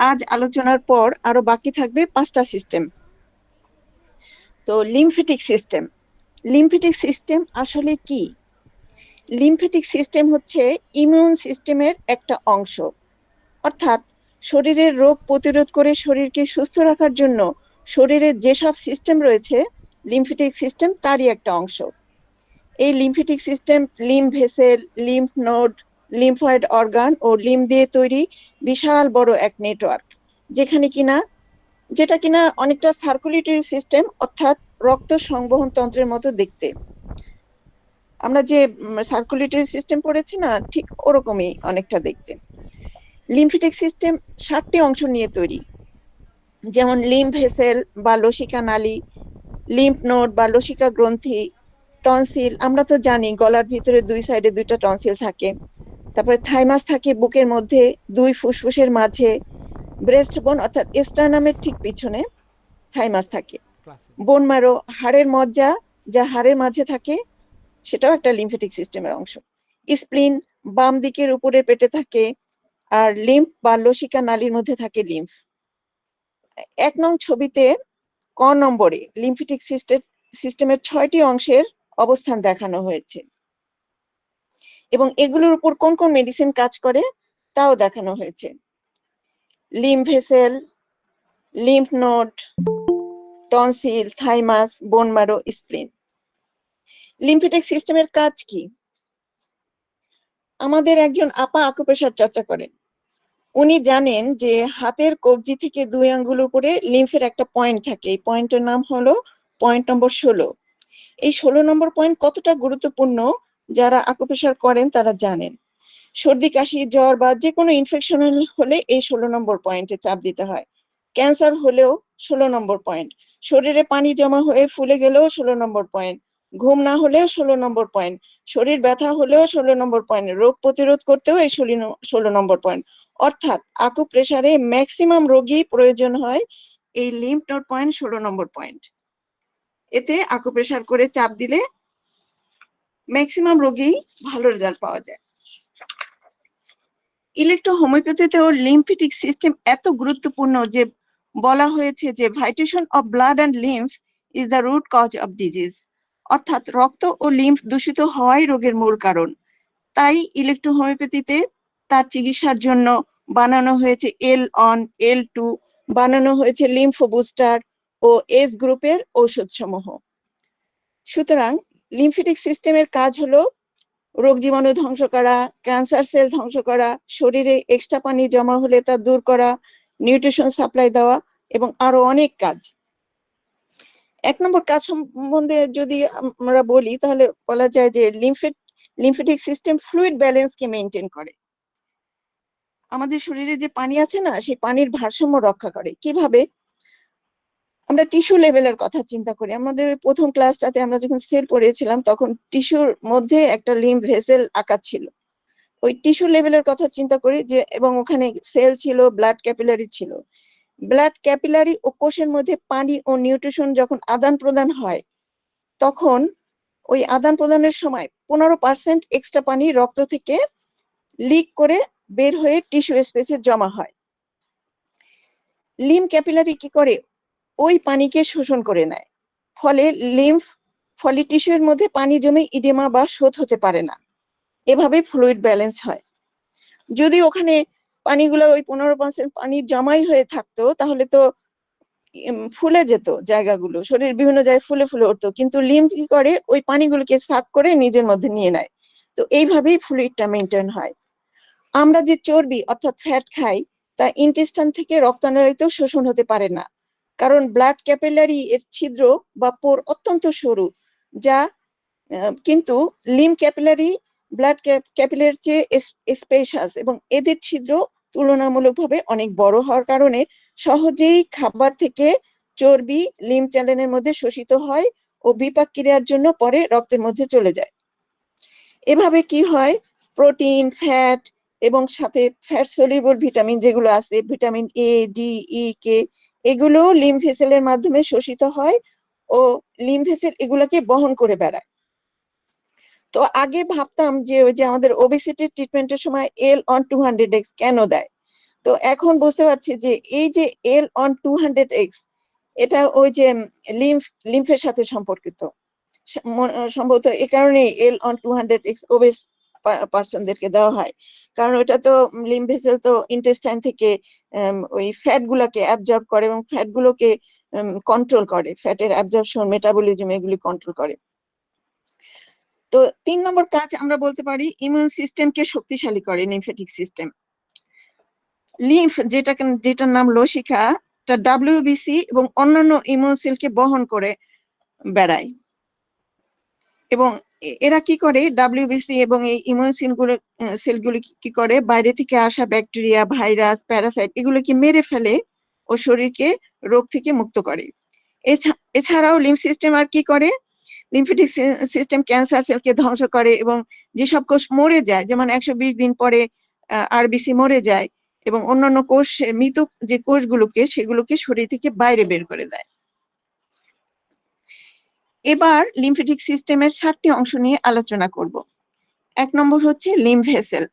আজ আলোচনার পর আরো বাকি থাকবে 5টা সিস্টেম। তো লিম্ফেটিক সিস্টেম, লিম্ফেটিক সিস্টেম আসলে কি? লিম্ফেটিক সিস্টেম হচ্ছে ইমিউন সিস্টেমের একটা অংশ, অর্থাৎ শরীরের রোগ প্রতিরোধ করে শরীরকে সুস্থ রাখার জন্য শরীরের যেসব সিস্টেম রয়েছে, লিম্ফেটিক সিস্টেম তারই একটা অংশ। এই lymphatic system lymph vessel, lymph node, lymphoid organ ও লিম্ফ দিয়ে তৈরি বিশাল বড় এক নেটওয়ার্ক, যেটা কিনা অনেকটা সার্কুলেটরি সিস্টেম, অর্থাৎ রক্ত সংবহন তন্ত্রের মতো দেখতে। আমরা যে সার্কুলেটরি সিস্টেম পড়েছি না, ঠিক ওরকমই অনেকটা দেখতে। লিম্ফেটিক সিস্টেম 7টি অংশ নিয়ে তৈরি, যেমন লিম্ফ ভেসেল বা লসিকা নালী, লিম্ফ নোড বা লসিকা গ্রন্থি, টনসিল, আমরা তো জানি গলার ভিতরে 2 সাইডে 2টা টনসিল থাকে। তারপরে থাইমাস থাকে বুকের মধ্যে 2 ফুসফুসের মাঝে, ব্রেস্ট বোন অর্থাৎ স্টার্নামের ঠিক পিছনে থাইমাস থাকে। বোন ম্যারো, হাড়ের মজ্জা, যা হাড়ের মাঝে থাকে, সেটাও একটা লিম্ফেটিক সিস্টেমের অংশ। স্প্লিন বাম দিকের উপরে পেটে থাকে, আর লিম্ফ বা লসিকা নালীর মধ্যে থাকে লিম্ফ। 1 নং ছবিতে ক নম্বরে লিম্ফেটিক সিস্টেমের 6টি অংশের অবস্থান দেখানো হয়েছে এবং এগুলোর উপর কোন কোন মেডিসিন কাজ করে তাও দেখানো হয়েছে। Lymph vessel, lymph node, tonsil, thymus, bone marrow, স্প্লিন। Lymphatic সিস্টেমের কাজ কি? আমাদের একজন আপা আকুপ্রেশার চর্চা করেন, উনি জানেন যে হাতের কবজি থেকে 2 আঙ্গুল উপরে লিম্ফের একটা পয়েন্ট থাকে, এই পয়েন্টের নাম হলো পয়েন্ট নম্বর 16। এই 16 নম্বর পয়েন্ট কতটা গুরুত্বপূর্ণ যারা আকুপ্রেশার করেন তারা জানেন। সর্দি কাশি জ্বর বা যে কোনো ইনফেকশন হলে এই 16 নম্বর পয়েন্টে চাপ দিতে হয়। ক্যান্সার হলেও 16 নম্বর পয়েন্ট, শরীরে পানি জমা হয়ে ফুলে গেলেও 16 নম্বর পয়েন্ট, ঘুম না হলেও 16 নম্বর পয়েন্ট, শরীর ব্যথা হলেও 16 নম্বর পয়েন্ট, রোগ প্রতিরোধ করতেও এই 16 নম্বর পয়েন্ট। অর্থাৎ আকুপ্রেশারে ম্যাক্সিমাম রোগী প্রয়োজন হয় এই লিম্ফ নোড পয়েন্ট 16 নম্বর পয়েন্ট। এতে আকুপ্রেশার করে চাপ দিলে ম্যাক্সিমাম রোগী ভালো রেজাল্ট পাওয়া যায়। ইলেকট্রো হোমিওপ্যাথিতেও লিম্ফেটিক সিস্টেম এত গুরুত্বপূর্ণ যে বলা হয়েছে যে vitiation of blood and lymph is the root cause of disease, অর্থাৎ রক্ত ও লিম্ফ দূষিত হওয়াই রোগের মূল কারণ। তাই ইলেকট্রো হোমিওপ্যাথিতে তার চিকিৎসার জন্য বানানো হয়েছে L1, L2, বানানো হয়েছে লিম্ফো বুস্টার ও এস গ্রুপের ঔষধসমূহ। সুতরাং লিম্ফেটিক সিস্টেমের কাজ হলো রোগ জীবাণু ধ্বংস করা, ক্যান্সার সেল ধ্বংস করা, শরীরে এক্সট্রা পানি জমা হলে তা দূর করা, নিউট্রিশন সাপ্লাই দেওয়া এবং আরো অনেক কাজ। 1 নম্বর কাজ সম্বন্ধে যদি আমরা বলি তাহলে বলা যায় যে লিম্ফেটিক সিস্টেম ফ্লুইড ব্যালেন্স কে মেইনটেইন করে। আমাদের শরীরে যে পানি আছে না, সেই পানির ভারসাম্য রক্ষা করে। কিভাবে? আমরা টিস্যু লেভেলের কথা চিন্তা করি। আমাদের প্রথম ক্লাসটাতে আমরা যখন সেল পড়িয়েছিলাম তখন টিস্যুর মধ্যে একটা লিম্ফ ভেসেল আঁকা ছিল। ওই টিস্যু লেভেলের কথা চিন্তা করি যে, এবং ওখানে সেল ছিল, ব্লাড ক্যাপিলারি ছিল। ব্লাড ক্যাপিলারি ও কোষের মধ্যে পানি ও নিউট্রিশন যখন আদান প্রদান হয়, তখন ওই আদান প্রদানের সময় 15% এক্সট্রা পানি রক্ত থেকে লিক করে বের হয়ে টিস্যু স্পেসে জমা হয়। লিম্ফ ক্যাপিলারি কি করে? ওই পানিকে শোষণ করে নেয়। ফলে টিস্যুর মধ্যে পানি জমে ইডেমা বা শোথ হতে পারে না। এভাবে ফ্লুইড ব্যালেন্স হয়। যদি ওখানে পানিগুলো ওই 15% পানি জমাই হয়ে থাকতো তাহলে তো ফুলে যেত জায়গাগুলো, শরীর বিভিন্ন জায়গায় ফুলে ফুলে উঠতো, কিন্তু লিম্ফ কি করে? ওই পানিগুলোকে সাক করে নিজের মধ্যে নিয়ে নেয়। তো এইভাবেই ফ্লুইডটা মেনটেন হয়। আমরা যে চর্বি অর্থাৎ ফ্যাট খাই তা ইন্টেস্টাইন থেকে রক্তনালীতেও শোষণ হতে পারে না, কারণ ব্লাড ক্যাপিলারি এর ছিদ্র বা পোর অত্যন্ত সরু, যা কিন্তু লিম্ফ ক্যাপিলারি ব্লাড ক্যাপিলারির চেয়ে স্পেশাস এবং এদের ছিদ্র তুলনামূলকভাবে অনেক বড় হওয়ার কারণে সহজেই খাবার থেকে চর্বি লিম্ফ চ্যানেলের মধ্যে শোষিত হয় ও বিপাক ক্রিয়ার জন্য পরে রক্তের মধ্যে চলে যায়। এভাবে কি হয়? প্রোটিন, ফ্যাট এবং সাথে ফ্যাট সলিউবল ভিটামিন যেগুলো আছে, ভিটামিন এ, ডি, ই, কে, এগুলো লিম্ফ ভেসেলের মাধ্যমে শোষিত হয় ও লিম্ফ ভেসেল এগুলোকে বহন করে বেড়ায়। তো আগে ভাবতাম যে ওই যে আমাদের ওবেসিটি ট্রিটমেন্টের সময় L on 200X কেন দেয়? তো এখন বুঝতে পারছি যে এই যে L on 200X এটা ওই যে লিম্ফের সাথে সম্পর্কিত। সম্ভবত এই কারণে L on 200X ওবেস পার্সনদেরকে দেওয়া হয়, কারণ ওটা তো লিম্ফ ভেসেল তো ইন্টেস্টাইন থেকে ওই ফ্যাট গুলাকে অ্যাবজর্ব করে এবং ফ্যাট গুলোকে কন্ট্রোল করে, ফ্যাটের অ্যাবজর্পশন, মেটাবলিজম এগুলি কন্ট্রোল করে। তো 3 নম্বর কাজ আমরা বলতে পারি ইমিউন সিস্টেমকে শক্তিশালী করে লিম্ফেটিক সিস্টেম। লিম্ফ যেটার নাম লসিকা, WBC এবং অন্যান্য ইমিউন সেলকে বহন করে বেড়ায় এবং এরা কি করে, WBC এবং এই ইমিউন সেলগুলো কি করে, বাইরে থেকে আসা ব্যাকটেরিয়া, ভাইরাস, প্যারাসাইট এগুলোকে মেরে ফেলে ও শরীরকে রোগ থেকে মুক্ত করে। এছাড়াও লিম্ফ সিস্টেম আর কি করে, লিম্ফেটিক সিস্টেম ক্যান্সার সেলকে ধ্বংস করে এবং যেসব কোষ মরে যায়, যেমন 120 দিন পরে RBC মরে যায় এবং অন্যান্য কোষ, মৃত যে কোষগুলোকে সেগুলোকে শরীর থেকে বাইরে বের করে দেয়। এবার লিম্ফেটিক সিস্টেমের 7টি অংশ নিয়ে আলোচনা করব। 1 নম্বর হচ্ছে লিম্ফ ভেসেল।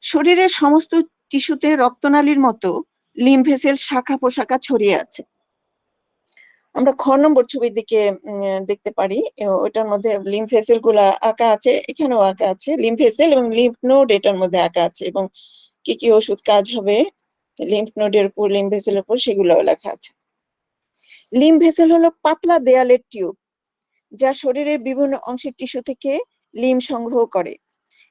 শরীরের সমস্ত টিস্যুতে রক্তনালীর মতো লিম্ফ ভেসেল শাখা প্রশাখা ছড়িয়ে আছে। আমরা খ নম্বর ছবির দিকে দেখতে পারি, ওটার মধ্যে লিম্ফ ভেসেল গুলা আঁকা আছে, এখানেও আঁকা আছে লিম্ফ ভেসেল এবং লিম্ফ নোড এটার মধ্যে আঁকা আছে এবং কি কি ওষুধ কাজ হবে লিম্ফ নোডের উপর, লিম্ফ ভেসেলের উপর সেগুলোও লেখা আছে। লিম্ফ ভেসেল হলো পাতলা দেয়ালের টিউব যা শরীরের বিভিন্ন অংশের টিস্যু থেকে লিম্ফ সংগ্রহ করে।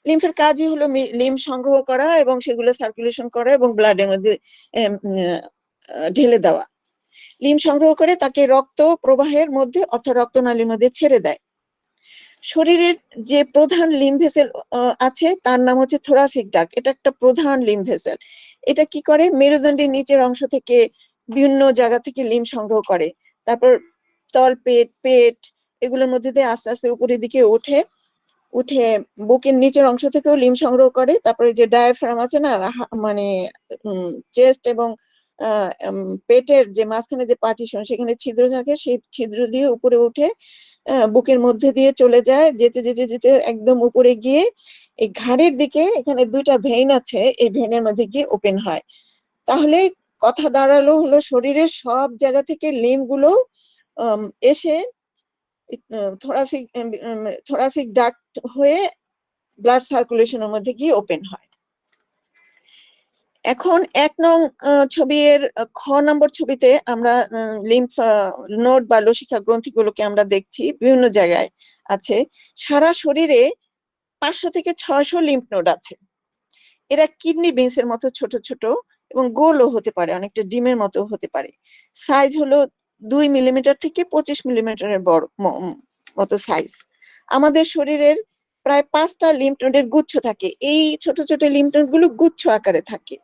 লিম্ফের কাজই হলো লিম্ফ সংগ্রহ করা এবং সেগুলো সার্কুলেশন করা এবং ব্লাডের মধ্যে ঢেলে দেওয়া। লিম্ফ সংগ্রহ করে তাকে রক্ত প্রবাহের মধ্যে অর্থাৎ রক্তনালীর মধ্যে ছেড়ে দেয়। শরীরের যে প্রধান লিম্ফ ভেসেল আছে তার নাম হচ্ছে থোরাসিক ডাক্ট। এটা একটা প্রধান লিম্ফ ভেসেল। এটা কি করে, মেরুদণ্ডের নিচের অংশ থেকে বিভিন্ন জায়গা থেকে লিম্ফ সংগ্রহ করে, তারপর তলপেট, পেট এগুলোর মধ্যে দিয়ে আস্তে আস্তে উপরের দিকে উঠে বুকের নিচের অংশ থেকেও লিম্ফ সংগ্রহ করে। তারপরে যে ডায়াফ্রাম আছে না, মানে চেস্ট এবং পেটের যে মাঝখানে যে পার্টিশন, সেখানে ছিদ্র থাকে, সেই ছিদ্র দিয়ে উপরে উঠে বুকের মধ্যে দিয়ে চলে যায়, যেতে যেতে যেতে একদম উপরে গিয়ে এই ঘাড়ের দিকে এখানে 2টা ভেইন আছে, এই ভেইনের মধ্যে গিয়ে ওপেন হয়। তাহলে কথা দাঁড়ালো হলো শরীরের সব জায়গা থেকে লিম্ফ গুলো এসে থোরাসিক ডাক্ট হয়ে ব্লাড সার্কুলেশনের মধ্যে গিয়ে ওপেন হয়। এখন 1 নং ছবির খ নম্বর ছবিতে আমরা লিম্ফ নোড বা লসিকা গ্রন্থিগুলোকে আমরা দেখছি, বিভিন্ন জায়গায় আছে। সারা শরীরে 500 থেকে 600 লিম্ফ নোড আছে। এরা কিডনি বিনস এর মতো ছোট ছোট এবং গোলও হতে পারে, অনেকটা ডিমের মতো হতে পারে। সাইজ হলো 2 মিলিমিটার থেকে 25 মিলিমিটারের বড় মতো সাইজ। আমাদের শরীরের প্রায় 5টা লিম্ফ নোডের গুচ্ছ থাকে। এই ছোট ছোট লিম্ফ নোড গুলো গুচ্ছ আকারে থাকে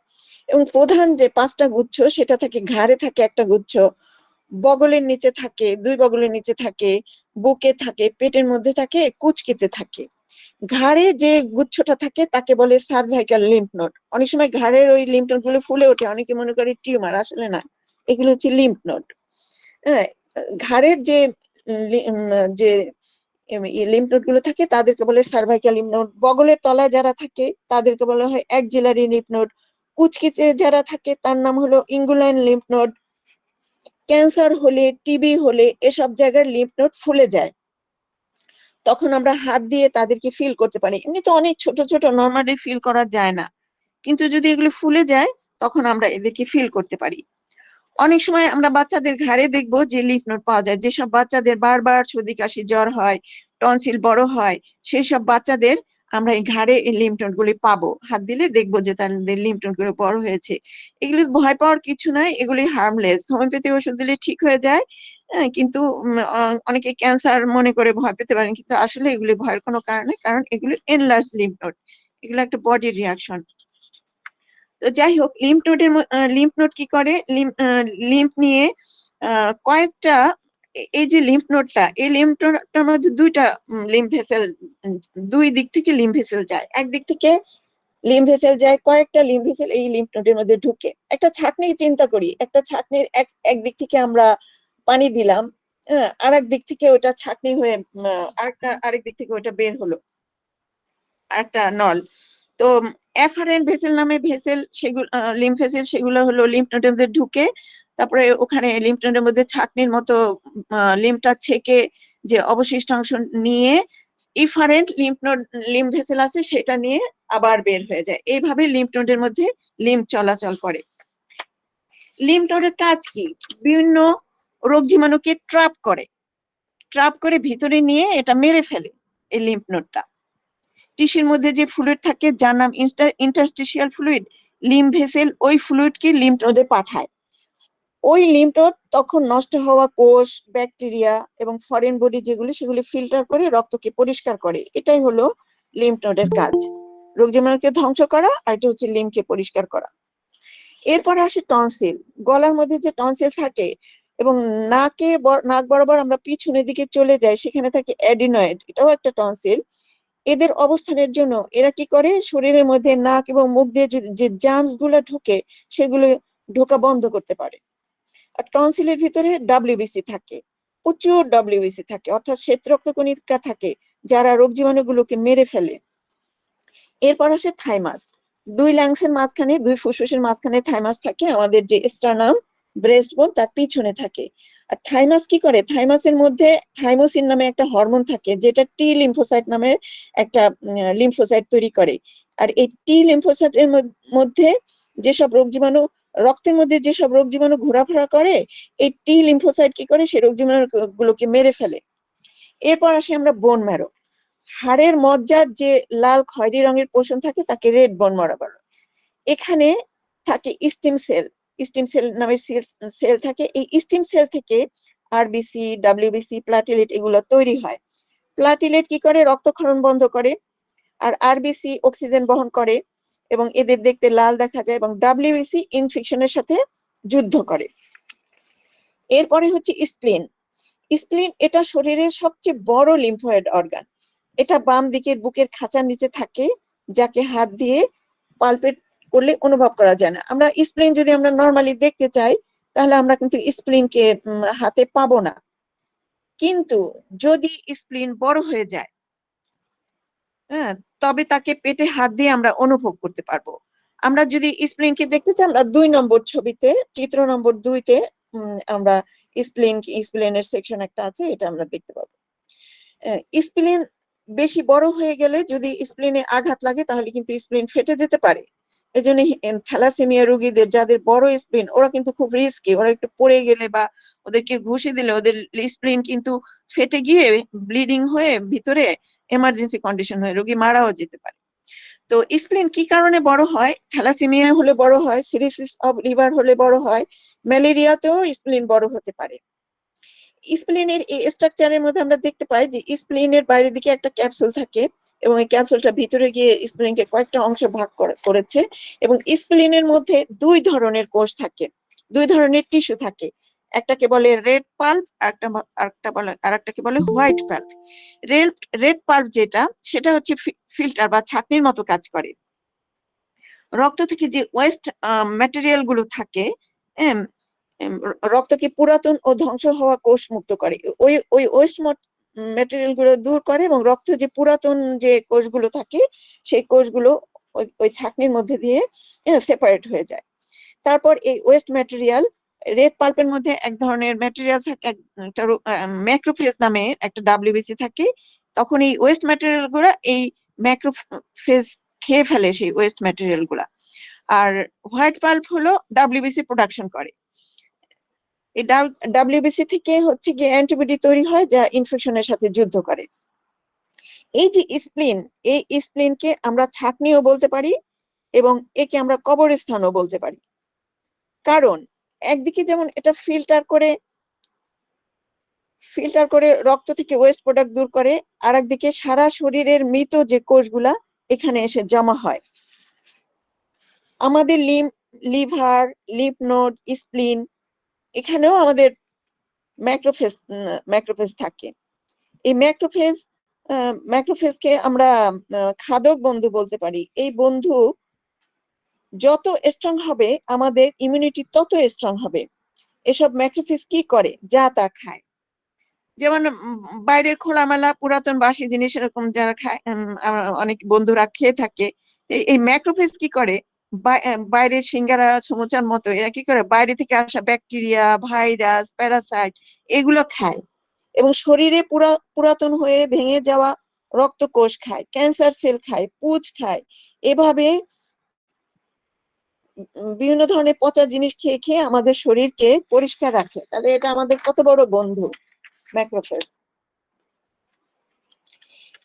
এবং প্রধান যে 5টা গুচ্ছ সেটা থাকে, ঘাড়ে থাকে একটা গুচ্ছ, বগলের নিচে থাকে, 2 বগলের নিচে থাকে, বুকে থাকে, পেটের মধ্যে থাকে, কুচকিতে থাকে। ঘাড়ে যে গুচ্ছটা থাকে তাকে বলে সার্ভাইকাল লিম্ফ নোড। অনেক সময় ঘাড়ের ওই লিম্ফ নোড গুলো ফুলে ওঠে, অনেকে মনে করে টিউমার, আসলে না, এগুলো হচ্ছে লিম্ফ নোড। হ্যাঁ, ঘাড়ের যে যে লিম্ফ নোড গুলো থাকে তাদেরকে বলে সার্ভাইকাল লিম্ফ নোড। বগলের তলায় যারা থাকে তাদেরকে বলা হয় অ্যাক্সিলারি লিম্ফ নোড। কুচকিতে যারা থাকে তার নাম হলো ইঙ্গুলাইন লিম্ফ নোড। ক্যান্সার হলে, টিবি হলে এসব জায়গার লিম্ফ নোড ফুলে যায়, তখন আমরা হাত দিয়ে তাদেরকে ফিল করতে পারি। এমনি তো অনেক ছোট ছোট নরমালি ফিল করা যায় না, কিন্তু যদি এগুলো ফুলে যায় তখন আমরা এদেরকে ফিল করতে পারি। অনেক সময় আমরা বাচ্চাদের ঘাড়ে দেখবো যে লিম্ফ নোড পাওয়া যায়। যেসব বাচ্চাদের বারবার সর্দি কাশি জ্বর হয়, টনসিল বড় হয়, সেই সব বাচ্চাদের আমরা এই ঘাড়ে এই লিম্ফ নোড গুলি পাবো, হাত দিলে দেখবো যে তাদের লিম্ফ নোড গুলো বড় হয়েছে। এগুলি ভয় পাওয়ার কিছু নাই, এগুলি হার্মলেস, হোমিওপ্যাথি ওষুধ দিলে ঠিক হয়ে যায়। কিন্তু অনেকে ক্যান্সার মনে করে ভয় পেতে পারেন, কিন্তু আসলে এগুলি ভয়ের কোনো কারণ নেই, কারণ এগুলি এনলার্জ লিম্ফ নোড, এগুলো একটা বডি রিয়াকশন। তো যাই হোক, লিম্ফ নোড কি করে, লিম্ফ নিয়ে কয়েকটা, এই যে লিম্ফ নোডটা, এই লিম্ফ নোডটার মধ্যে 2টা লিম্ফ ভেসেল, 2 দিক থেকে লিম্ফ ভেসেল যায়। একদিক থেকে লিম্ফ ভেসেল যায়, কয়েকটা লিম্ফ ভেসেল এই লিম্ফ নোডের মধ্যে ঢুকে। একটা ছাঁকনি চিন্তা করি, একটা ছাঁকনির একদিক থেকে আমরা পানি দিলাম, আর এক দিক থেকে ওটা ছাঁকনি হয়ে আরেক দিক থেকে ওটা বের হলো, আরেকটা নল। তো এফারেন্ট ভেসেল নামে ভেসেল, সেগুলো লিম্ফ ভেসেল, সেগুলো হলো লিম্ফ নোডের মধ্যে ঢুকে তারপরে ওখানে লিম্ফ নোডের মধ্যে ছাঁকনির মতো লিম্ফটা ছেকে যে অবশিষ্ট অংশ নিয়ে ইফারেন্ট লিম্ফ ভেসেল আছে সেটা নিয়ে আবার বের হয়ে যায়। এইভাবে লিম্ফ নোডের মধ্যে লিম্ফ চলাচল করে। লিম্ফ নোডের কাজ কি? বিভিন্ন রোগ জীবাণুকে ট্রাপ করে ভিতরে নিয়ে এটা মেরে ফেলে এই লিম্ফ নোডটা। টিস্যুর মধ্যে যে ফ্লুইড থাকে যার নাম ইন্টারস্টিশিয়াল ফ্লুইড, লিম্ফ ভেসেল ওই ফ্লুইডকে লিম্ফ নোডে পাঠায়। ওই লিম্ফ নোড তখন নষ্ট হওয়া কোষ, ব্যাকটেরিয়া এবং ফরেন বডি যেগুলি সেগুলি ফিল্টার করে রক্তকে পরিষ্কার করে। এটাই হলো লিম্ফ নোডের কাজ, রোগ জীবাণুকে ধ্বংস করা, আর এটা হচ্ছে লিম্ফকে পরিষ্কার করা। এরপরে আসে টনসিল। গলার মধ্যে যে টনসিল থাকে এবং নাক বরাবর আমরা পিছনের দিকে চলে যাই, সেখানে থাকে অ্যাডিনয়েড, এটাও একটা টনসিল। এদের অবস্থানের জন্য এরা কি করে, শরীরের মধ্যে নাক এবং মুখ দিয়ে যে জার্মস গুলো ঢোকে সেগুলো ঢোকা বন্ধ করতে পারে। আর টনসিলের ভিতরে ডাব্লিউবিসি থাকে, প্রচুর ডাব্লিউবিসি থাকে, অর্থাৎ শ্বেত রক্তকণিকা থাকে যারা রোগ জীবাণুগুলোকে মেরে ফেলে। এরপর আসে থাইমাস। দুই ল্যাংসের মাঝখানে, দুই ফুসফুসের মাঝখানে থাইমাস থাকে, আমাদের যে স্টার্নাম ব্রেস্ট বোন তার পিছনে থাকে। আর থাইমাস কি করে, থাইমাসের মধ্যে থাইমোসিন নামে একটা হরমোন থাকে যেটা টি লিম্ফোসাইট নামের একটা লিম্ফোসাইট তৈরি করে। আর এই টি লিম্ফোসাইটের মধ্যে যেসব রোগ জীবাণু, রক্তের মধ্যে যেসব রোগ জীবাণু ঘোরাফেরা করে, এই টি লিম্ফোসাইট কি করে, সেই রোগ জীবাণু গুলোকে মেরে ফেলে। এরপর আসি আমরা বোন ম্যারো। হাড়ের মজ্জার যে লাল খয়েরি রঙের পোর্শন থাকে তাকে রেড বোন ম্যারো বলে। এখানে থাকে স্টিম সেল নামের সেল থাকে। এই স্টিম সেল থেকে আরবিসি, ডাব্লিউবিসি, প্লাটিলেট এগুলো তৈরি হয়। প্লাটিলেট কি করে, রক্তক্ষরণ বন্ধ করে, আর আরবিসি অক্সিজেন বহন করে এবং এদের দেখতে লাল দেখা যায়, এবং ডাব্লিউবিসি ইনফেকশনের সাথে যুদ্ধ করে। এরপরে হচ্ছে স্প্লিন। স্প্লিন এটা শরীরের সবচেয়ে বড় লিম্ফয়েড অর্গান। এটা বাম দিকের বুকের খাঁচার নিচে থাকে, যাকে হাত দিয়ে পালপেট করলে অনুভব করা যায় না। আমরা স্প্লিন যদি আমরা নরমালি দেখতে চাই তাহলে আমরা কিন্তু স্প্লিনকে হাতে পাবো না, কিন্তু যদি স্প্লিন বড় হয়ে যায়, হ্যাঁ, তবে তাকে পেটে হাত দিয়ে আমরা অনুভব করতে পারবো। আমরা যদি স্প্লিনকে দেখতে চাই, আমরা 2 নম্বর ছবিতে, চিত্র নম্বর 2-তে আমরা স্প্লিনের সেকশন একটা আছে, এটা আমরা দেখতে পাবো। স্প্লিন বেশি বড় হয়ে গেলে যদি স্প্লিনে আঘাত লাগে তাহলে কিন্তু স্প্লিন ফেটে যেতে পারে। এই জন্য থ্যালাসেমিয়া রোগীদের যাদের বড় স্প্লিন, ওরা কিন্তু খুব রিস্কি, ওরা একটু পড়ে গেলে বা ওদেরকে ঘুষি দিলে ওদের স্প্লিন কিন্তু ফেটে গিয়ে ব্লিডিং হয়ে ভিতরে এমার্জেন্সি কন্ডিশন হয়ে রোগী মারাও যেতে পারে। তো স্প্লিন কি কারণে বড় হয়? থ্যালাসেমিয়া হলে বড় হয়, সিরোসিস অফ লিভার হলে বড় হয়, ম্যালেরিয়াতেও স্প্লিন বড় হতে পারে। স্প্লিনের এই স্ট্রাকচারের মধ্যে আমরা দেখতে পাই যে স্প্লিনের বাইরের দিকে একটা ক্যাপসুল থাকে এবং এই ক্যাপসুলটা ভিতরে গিয়ে স্প্লিনকে কয়েকটা অংশে ভাগ করেছে। এবং স্প্লিনের মধ্যে 2 ধরনের কোষ থাকে, 2 ধরনের টিস্যু থাকে। একটাকে বলে রেড পাল্প, আরেকটাকে বলে হোয়াইট পাল্প। রেড পাল্প যেটা, সেটা হচ্ছে ফিল্টার বা ছাঁকনির মতো কাজ করে। রক্ত থেকে যে ওয়েস্ট ম্যাটেরিয়াল গুলো থাকে, রক্তকে পুরাতন ও ধ্বংস হওয়া কোষ মুক্ত করে, ওই ওয়েস্ট ম্যাটেরিয়াল গুলো দূর করে এবং রক্ত যে পুরাতন যে কোষগুলো থাকে সেই কোষগুলো ওই ছাঁকনির মধ্যে দিয়ে সেপারেট হয়ে যায়। তারপর এই ওয়েস্ট ম্যাটেরিয়াল, রেড পাল্পের মধ্যে এক ধরনের ম্যাটেরিয়াল থাকে, একটা ম্যাক্রোফেজ নামে একটা ডাব্লিউবিসি থাকে। তখন এই ওয়েস্ট ম্যাটেরিয়াল গুলা এই ম্যাক্রোফেজ খেয়ে ফেলে সেই ওয়েস্ট ম্যাটেরিয়াল গুলা। আর হোয়াইট পাল্প হলো ডাব্লিউবিসি প্রোডাকশন করে। এই ডাব্লিউবিসি থেকে হচ্ছে গিয়ে অ্যান্টিবডি তৈরি হয় যা ইনফেকশনের সাথে যুদ্ধ করে। এই যে স্প্লিন, এই স্প্লিনকে আমরা ছাঁকনিও বলতে পারি এবং একে আমরা কবরস্থানও বলতে পারি। কারণ একদিকে যেমন এটা ফিল্টার করে রক্ত থেকে ওয়েস্ট প্রোডাক্ট দূর করে, আর একদিকে সারা শরীরের মৃত যে কোষগুলা এখানে এসে জমা হয়। আমাদের লিভার, লিম্ফ নোড, স্প্লিন, এখানেও আমাদের ম্যাক্রোফেজ থাকে। এই ম্যাক্রোফেজকে আমরা খাদক বন্ধু বলতে পারি। এই বন্ধু যত স্ট্রং হবে আমাদের ইমিউনিটি তত স্ট্রং হবে। এসব ম্যাক্রোফেজ কি করে, যা তা খায়। যেমন বাইরের খোলামেলা পুরাতন বাসি জিনিস এরকম যারা খায়, অনেক বন্ধুরা খেয়ে থাকে, এই ম্যাক্রোফেজ কি করে, বাইরে সিঙ্গারা সমুচার মতো এরা কি করে, বাইরে থেকে আসা ব্যাকটেরিয়া, ভাইরাস, প্যারাসাইট এগুলো খায় এবং শরীরে পুরাতন হয়ে ভেঙে যাওয়া রক্তকোষ খায়, ক্যান্সার সেল খায়, পুঁজ খায়। এভাবে বিভিন্ন ধরনের পচা জিনিস খেয়ে খেয়ে আমাদের শরীরকে পরিষ্কার রাখে। তাহলে এটা আমাদের কত বড় বন্ধু ম্যাক্রোফেজ।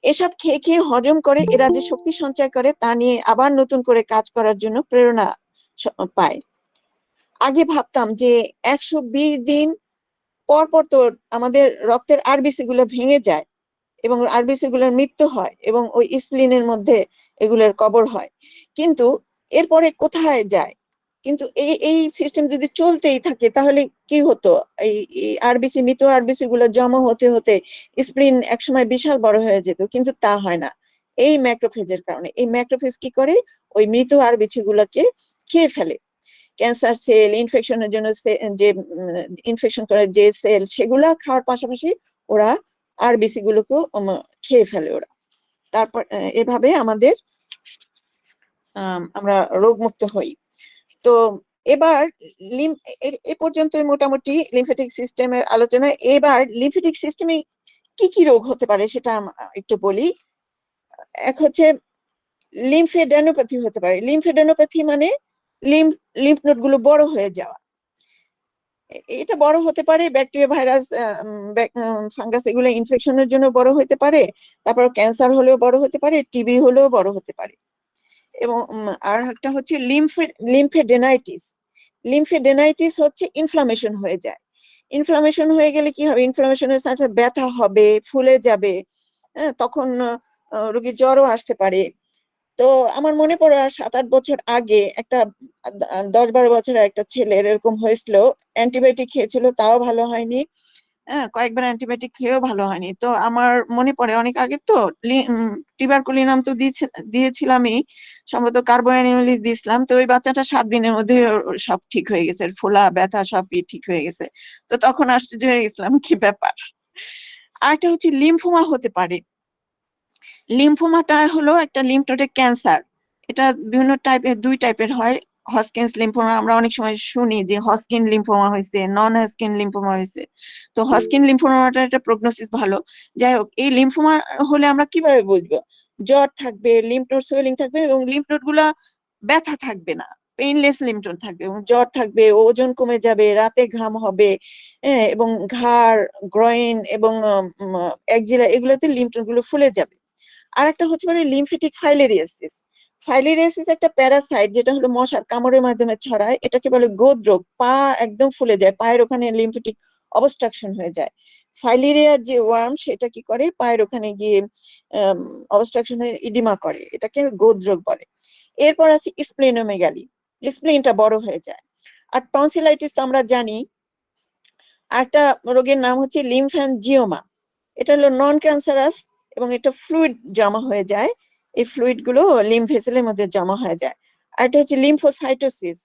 এসব খেয়ে খেয়ে হজম করে এরা যে শক্তি সঞ্চয় করে তা নিয়ে আবার নতুন করে কাজ করার জন্য প্রেরণা পায়। আগে ভাবতাম যে 120 দিন পর পর তো আমাদের রক্তের আরবিসি গুলো ভেঙে যায় এবং আরবিসি গুলোর মৃত্যু হয় এবং ওই স্প্লিনের মধ্যে এগুলোর কবর হয়, কিন্তু এরপরে কোথায় যায়? কিন্তু এই সিস্টেম যদি চলতেই থাকে তাহলে কি হতো? এই আরবিসি, মৃত আরবিসি গুলো জমা হতে হতে স্প্লিন একসময় বিশাল বড় হয়ে যেত, কিন্তু তা হয় না এই ম্যাক্রোফেজের কারণে। এই ম্যাক্রোফেজ কি করে, ওই মৃত আরবিসি গুলোকে খেয়ে ফেলে। ক্যান্সার সেল, ইনফেকশনের জন্য যে ইনফেকশন করে যে সেল, সেগুলা খাওয়ার পাশাপাশি ওরা আরবিসি গুলোকেও খেয়ে ফেলে ওরা। তারপর এভাবে আমাদের আমরা রোগমুক্ত হই। তো এবার এ পর্যন্তই মোটামুটি লিম্ফেটিক সিস্টেমের আলোচনা। এবার লিম্ফেটিক সিস্টেমে কি কি রোগ হতে পারে সেটা একটু বলি। এক হচ্ছে লিম্ফেডেনোপ্যাথি হতে পারে। লিম্ফেডেনোপ্যাথি মানে লিম্ফ নোড গুলো বড় হয়ে যাওয়া। এটা বড় হতে পারে ব্যাকটেরিয়া, ভাইরাস, ফাঙ্গাস, এগুলো ইনফেকশনের জন্য বড় হতে পারে। তারপর ক্যান্সার হলেও বড় হতে পারে, টিবি হলেও বড় হতে পারে। এবং আর একটা হচ্ছে লিম্ফেডেনাইটিস। লিম্ফেডেনাইটিস হচ্ছে ইনফ্লামেশন হয়ে যায়। ইনফ্লামেশন হয়ে গেলে কি হবে, ইনফ্লামেশনের সাথে ব্যথা হবে, ফুলে যাবে, তখন রোগীর জ্বরও আসতে পারে। তো আমার মনে পড়ে 7-8 বছর আগে একটা 10-12 বছরের একটা ছেলের এরকম হয়েছিল। অ্যান্টিবায়োটিক খেয়েছিল, তাও ভালো হয়নি। কয়েকবার অ্যান্টিবায়োটিক খেয়েও ভালো হয়নি। তো আমার মনে পড়ে অনেক আগে তো টিবারকুলিনাম তো দিয়েছিলামই, সম্ভবত কার্বোঅ্যানিউলিস দিয়েছিলাম। তো ওই বাচ্চাটা 7 দিনের মধ্যে সব ঠিক হয়ে গেছে, ফোলা ব্যথা সবই ঠিক হয়ে গেছে। তো তখন আশ্চর্য হয়ে গেছিলাম কি ব্যাপার। আরেকটা হচ্ছে লিম্ফোমা হতে পারে। লিম্ফোমাটা হলো একটা লিম্ফোনোডের ক্যান্সার। এটা বিভিন্ন টাইপের, 2 টাইপের হয়। হজকিন্স লিম্ফোমা, আমরা অনেক সময় শুনি যে হজকিন লিম্ফোমা হয়েছে, নন হজকিন লিম্ফোমা হয়েছে। তো হজকিন লিম্ফোমাটা একটা প্রগনোসিস ভালো। যাই হোক, এই লিম্ফোমা হলে আমরা কিভাবে বুঝবো? জ্বর থাকবে, লিম্ফ নোড সোয়েলিং থাকবে এবং লিম্ফ নোড গুলা ব্যথা থাকবে না, পেইনলেস লিম্ফ নোড থাকবে এবং জ্বর থাকবে, ওজন কমে যাবে, রাতে ঘাম হবে, এবং ঘাড়, গ্রয়েন এবং একজিলা এগুলোতে লিম্ফ নোড গুলো ফুলে যাবে। আর একটা হচ্ছে মানে লিম্ফেটিক ফাইলেরিয়াসিস। ফাইলেরিয়াসিস একটা প্যারাসাইট যেটা হলো মশার কামড়ের মাধ্যমে ছড়ায়। এটাকে বলে গোদ রোগ। পা একদম ফুলে যায়, পায়ের ওখানে লিম্ফেটিক অবস্ট্রাকশন হয়ে যায়। ফাইলেরিয়ার যে ওয়ার্ম সেটা কি করে, পায়ের ওখানে গিয়ে অবস্ট্রাকশন হয়ে ইডিমা করে, এটাকে গোদ রোগ বলে। এরপর আছে স্প্লেনোমেগালি, স্প্লেনটা বড় হয়ে যায়। আর টনসিলাইটিস তো আমরা জানি। আরেকটা রোগের নাম হচ্ছে লিম্ফ্যানজিওমা। এটা হলো নন ক্যান্সারাস এবং এটা ফ্লুইড জমা হয়ে যায়। এই ফ্লুইড গুলো লিম্ফ ভেসেলের মধ্যে জমা হয়ে যায়। আর এটা হচ্ছে লিম্ফোসাইটোসিস।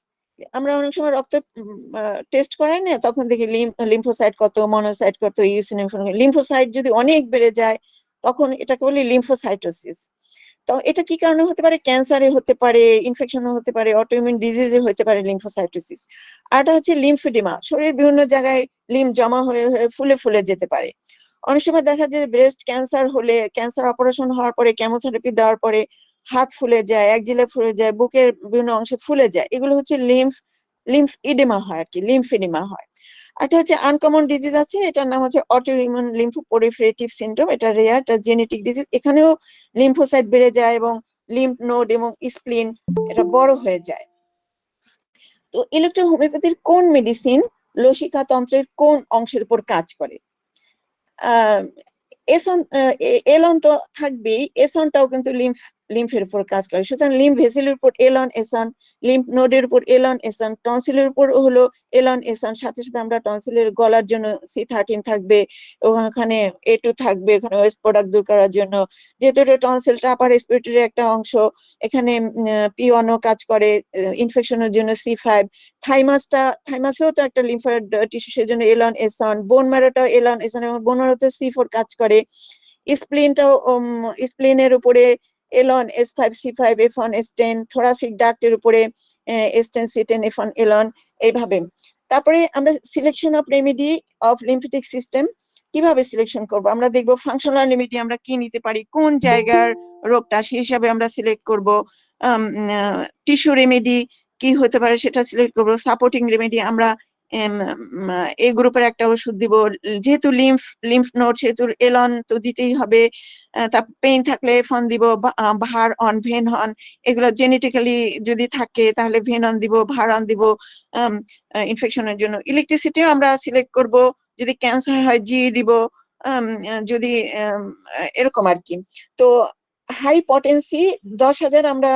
আমরা অনেক সময় রক্ত টেস্ট করাই না, তখন দেখি লিম্ফোসাইট কত, মনোসাইট কত, ইউসিনোফিল। লিম্ফোসাইট যদি অনেক বেড়ে যায় তখন এটাকে বলি লিম্ফোসাইটোসিস। তো এটা কি কারণে হতে পারে? ক্যান্সারে হতে পারে, ইনফেকশনও হতে পারে, অটোইমিউন ডিজিজে হতে পারে লিম্ফোসাইটোসিস। আর এটা হচ্ছে লিম্ফেডিমা, শরীরের বিভিন্ন জায়গায় লিম্ফ জমা হয়ে হয়ে ফুলে ফুলে যেতে পারে। অনেক সময় দেখা যায় ব্রেস্ট ক্যান্সার হলে, ক্যান্সার অপারেশন হওয়ার পরে, কেমোথেরাপি দেওয়ার পরে হাত ফুলে যায়, একজিলা ফুলে যায়, বুকের বিভিন্ন অংশে ফুলে যায়। এগুলো হচ্ছে লিম্ফ ইডিমা হয় আর কি, লিম্ফেডিমা হয়। একটা হচ্ছে আনকমন ডিজিজ আছে, এটার নাম হচ্ছে অটোইমিউন লিম্ফোপ্রলিফারেটিভ সিনড্রোম। এটা রেয়ার, এটা জেনেটিক ডিজিজ। এখানেও লিম্ফোসাইট বেড়ে যায় এবং লিম্ফ নোড এবং স্প্লিন এটা বড় হয়ে যায়। তো ইলেকট্রোহোমিওপ্যাথির কোন মেডিসিন লসিকা তন্ত্রের কোন অংশের উপর কাজ করে? আহ এসন, এলন তো থাকবেই, এসনটাও কিন্তু লিম্ফের উপর কাজ করে। সুতরাং লিম্ফ ভেসেলের উপর এলন এসন, লিম্ফ নোডের উপর এলন এসন, টনসিলের উপর হলো এলন এসন। সাথে সাথে আমরা টনসিলের গলার জন্য C13 থাকবে, ওখানে A2 থাকবে, ওখানে ওয়েস্ট প্রোডাক্ট দূর করার জন্য। যেহেতু এটা টনসিলটা আপার রেসপিরেটরি একটা অংশ, এখানে P1 ও কাজ করে, ইনফেকশনের জন্য C5। থাইমাসেও তো একটা লিম্ফয়েড টিস্যু, সেজন্য এলন এসন। বোন ম্যারোটাও এলন এসন এবং বোন ম্যারোতে C4 কাজ করে। স্প্লিনটাও স্প্লিনের উপরে Elon S5C5 F1 S10, thoracic ডাক্টের উপরে S10 C10 F1 এলন, এইভাবে। তারপরে আমরা selection of remedy of lymphatic system কিভাবে সিলেকশন করব? আমরা দেখব ফাংশনাল রেমেডি আমরা কি নিতে পারি, কোন জায়গার রোগটা, সেই হিসাবে আমরা সিলেক্ট করব। টিস্যু রেমেডি কি হতে পারে সেটা সিলেক্ট করব। সাপোর্টিং রেমেডি আমরা এই গ্রুপের একটা ওষুধ দিব, যেহেতু লিম্ফ নোড সেহেতু এলন তো দিতেই হবে। তার পেইন থাকলে ফোন দিব, ভার অন ভেন হন, এগুলো জেনেটিক্যালি যদি থাকে তাহলে ভেন অন দিব, ভার অন দিব ইনফেকশনের জন্য। ইলেকট্রিসিটিও আমরা সিলেক্ট করব, যদি ক্যান্সার হয় জি দিব, যদি এরকম আর কি। তো হাই পটেন্সি 10,000 আমরা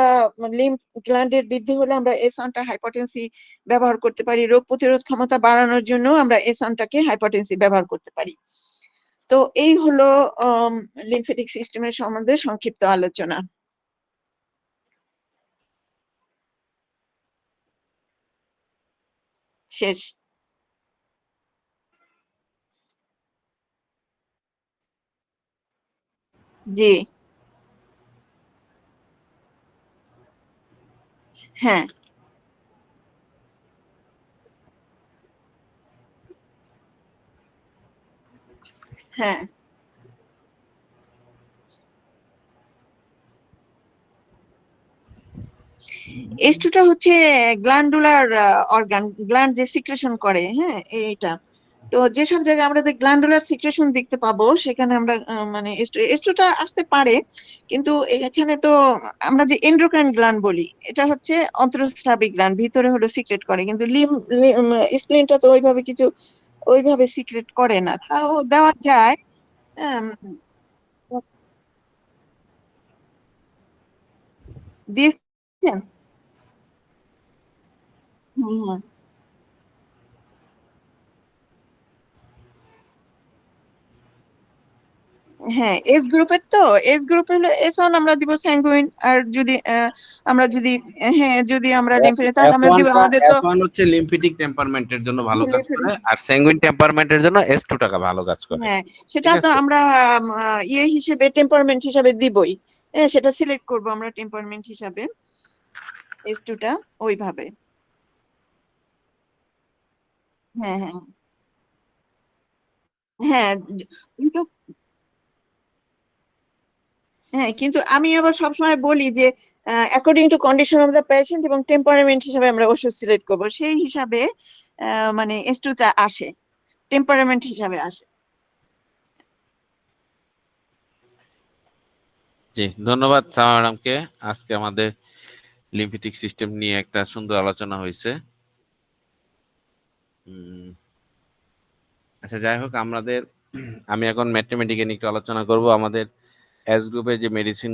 লিম্ফ গ্ল্যান্ডের বৃদ্ধি হলে আমরা এসনটা হাইপোটেন্সি ব্যবহার করতে পারি। রোগ প্রতিরোধ ক্ষমতা বাড়ানোর জন্য আমরা এসনটাকে হাইপোটেন্সি ব্যবহার করতে পারি। তো এই হলো লিম্ফেটিক সিস্টেমের সম্বন্ধে সংক্ষিপ্ত আলোচনা। শেষ। জি। হ্যাঁ হ্যাঁ, S2টা হচ্ছে গ্ল্যান্ডুলার অর্গান, গ্ল্যান্ড যে সিক্রেশন করে, হ্যাঁ এইটা। তো যেসব জায়গায় আমরা গ্ল্যান্ডুলার সিক্রেশন দেখতে পাবো সেখানে আমরা মানে S2টা আসতে পারে, কিন্তু এখানে তো আমরা যে এন্ডোক্রাইন গ্ল্যান্ড বলি, এটা হচ্ছে অন্তঃস্রাবী গ্ল্যান্ড, ভিতরে হলো সিক্রেট করে, কিন্তু স্প্লিনটা তো ওইভাবে কিছু ওইভাবে সিক্রেট করে না, তাও দেওয়া যায়। আম, দিয়েছেন। হুম হুম। হ্যাঁ এস গ্রুপের, তো এস গ্রুপ হলো এস ওয়ান আমরা দিব স্যাঙ্গুইন, আর যদি আমরা যদি হ্যাঁ যদি আমরা লিম্ফেটিক তাহলে এস আমরা দিব, ওয়ানটা আমাদের তো এস ওয়ান হচ্ছে লিম্ফেটিক টেম্পারমেন্টের জন্য ভালো কাজ করে, লিম্ফেটিক। আর স্যাঙ্গুইন টেম্পারমেন্টের জন্য S2 টাকা ভালো কাজ করে। হ্যাঁ সেটা ঠিক তো আছে। আমরা ইয়ে হিসেবে টেম্পারমেন্ট হিসাবে দিবই। হ্যাঁ সেটা সিলেক্ট করব আমরা টেম্পারমেন্ট হিসাবে S2টা ওইভাবে। হ্যাঁ হ্যাঁ হ্যাঁ। কিন্তু হ্যাঁ, কিন্তু আমি আবার সবসময় বলি যে according to condition of the patient এবং টেম্পারামেন্ট হিসাবে আমরা ওষুধ সিলেক্ট করব, সেই হিসাবে মানে S2টা আসে, টেম্পারামেন্ট হিসাবে আসে। জি, ধন্যবাদ সামা ম্যাডামকে। আজকে আমাদের লিম্ফেটিক সিস্টেম নিয়ে একটা সুন্দর আলোচনা হয়েছে। আচ্ছা, যাই হোক, আমি এখন ম্যাথমেটিকে নিয়ে একটু আলোচনা করব। আমাদের এস গ্রুপে যে মেডিসিন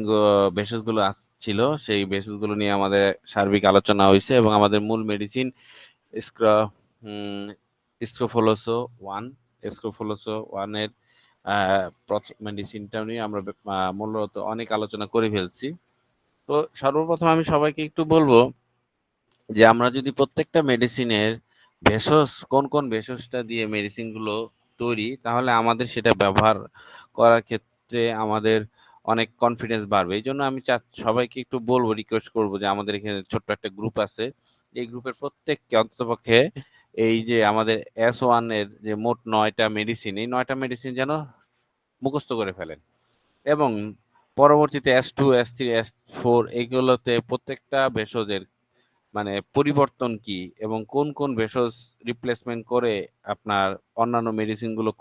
ভেষজ গুলো ছিল, সেই ভেষজ গুলো নিয়ে আমাদের সার্বিক আলোচনা হয়েছে, এবং আমাদের মূল মেডিসিন স্ক্রা স্ক্রোফলোসো ওয়ান, স্ক্রোফলোসো ওয়ানের মেডিসিনটা নিয়ে আমরা মূলত অনেক আলোচনা করে ফেলছি। তো সর্বপ্রথম আমি সবাইকে একটু বলবো যে আমরা যদি প্রত্যেকটা মেডিসিনের ভেষজ, কোন কোন ভেষজটা দিয়ে মেডিসিন গুলো তৈরি, তাহলে আমাদের সেটা ব্যবহার করার ক্ষেত্রে আমাদের অনেক কনফিডেন্স বাড়বে। এই জন্য আমি সবাইকে একটু বলবো, রিকোয়েস্ট করবো যে আমাদের এখানে ছোট্ট একটা গ্রুপ আছে, এই গ্রুপের প্রত্যেককে অন্ততপক্ষে এই যে আমাদের S1 এর যে মোট 9টা মেডিসিন, এই 9টা মেডিসিন যেন মুখস্থ করে ফেলেন, এবং পরবর্তীতে S2 S3 S4 এগুলোতে প্রত্যেকটা ভেষজের মানে পরিবর্তন কি, এবং কোন কোন ভেষজ রিপ্লেসমেন্ট করে আপনার অন্যান্য মেডিসিন গুলো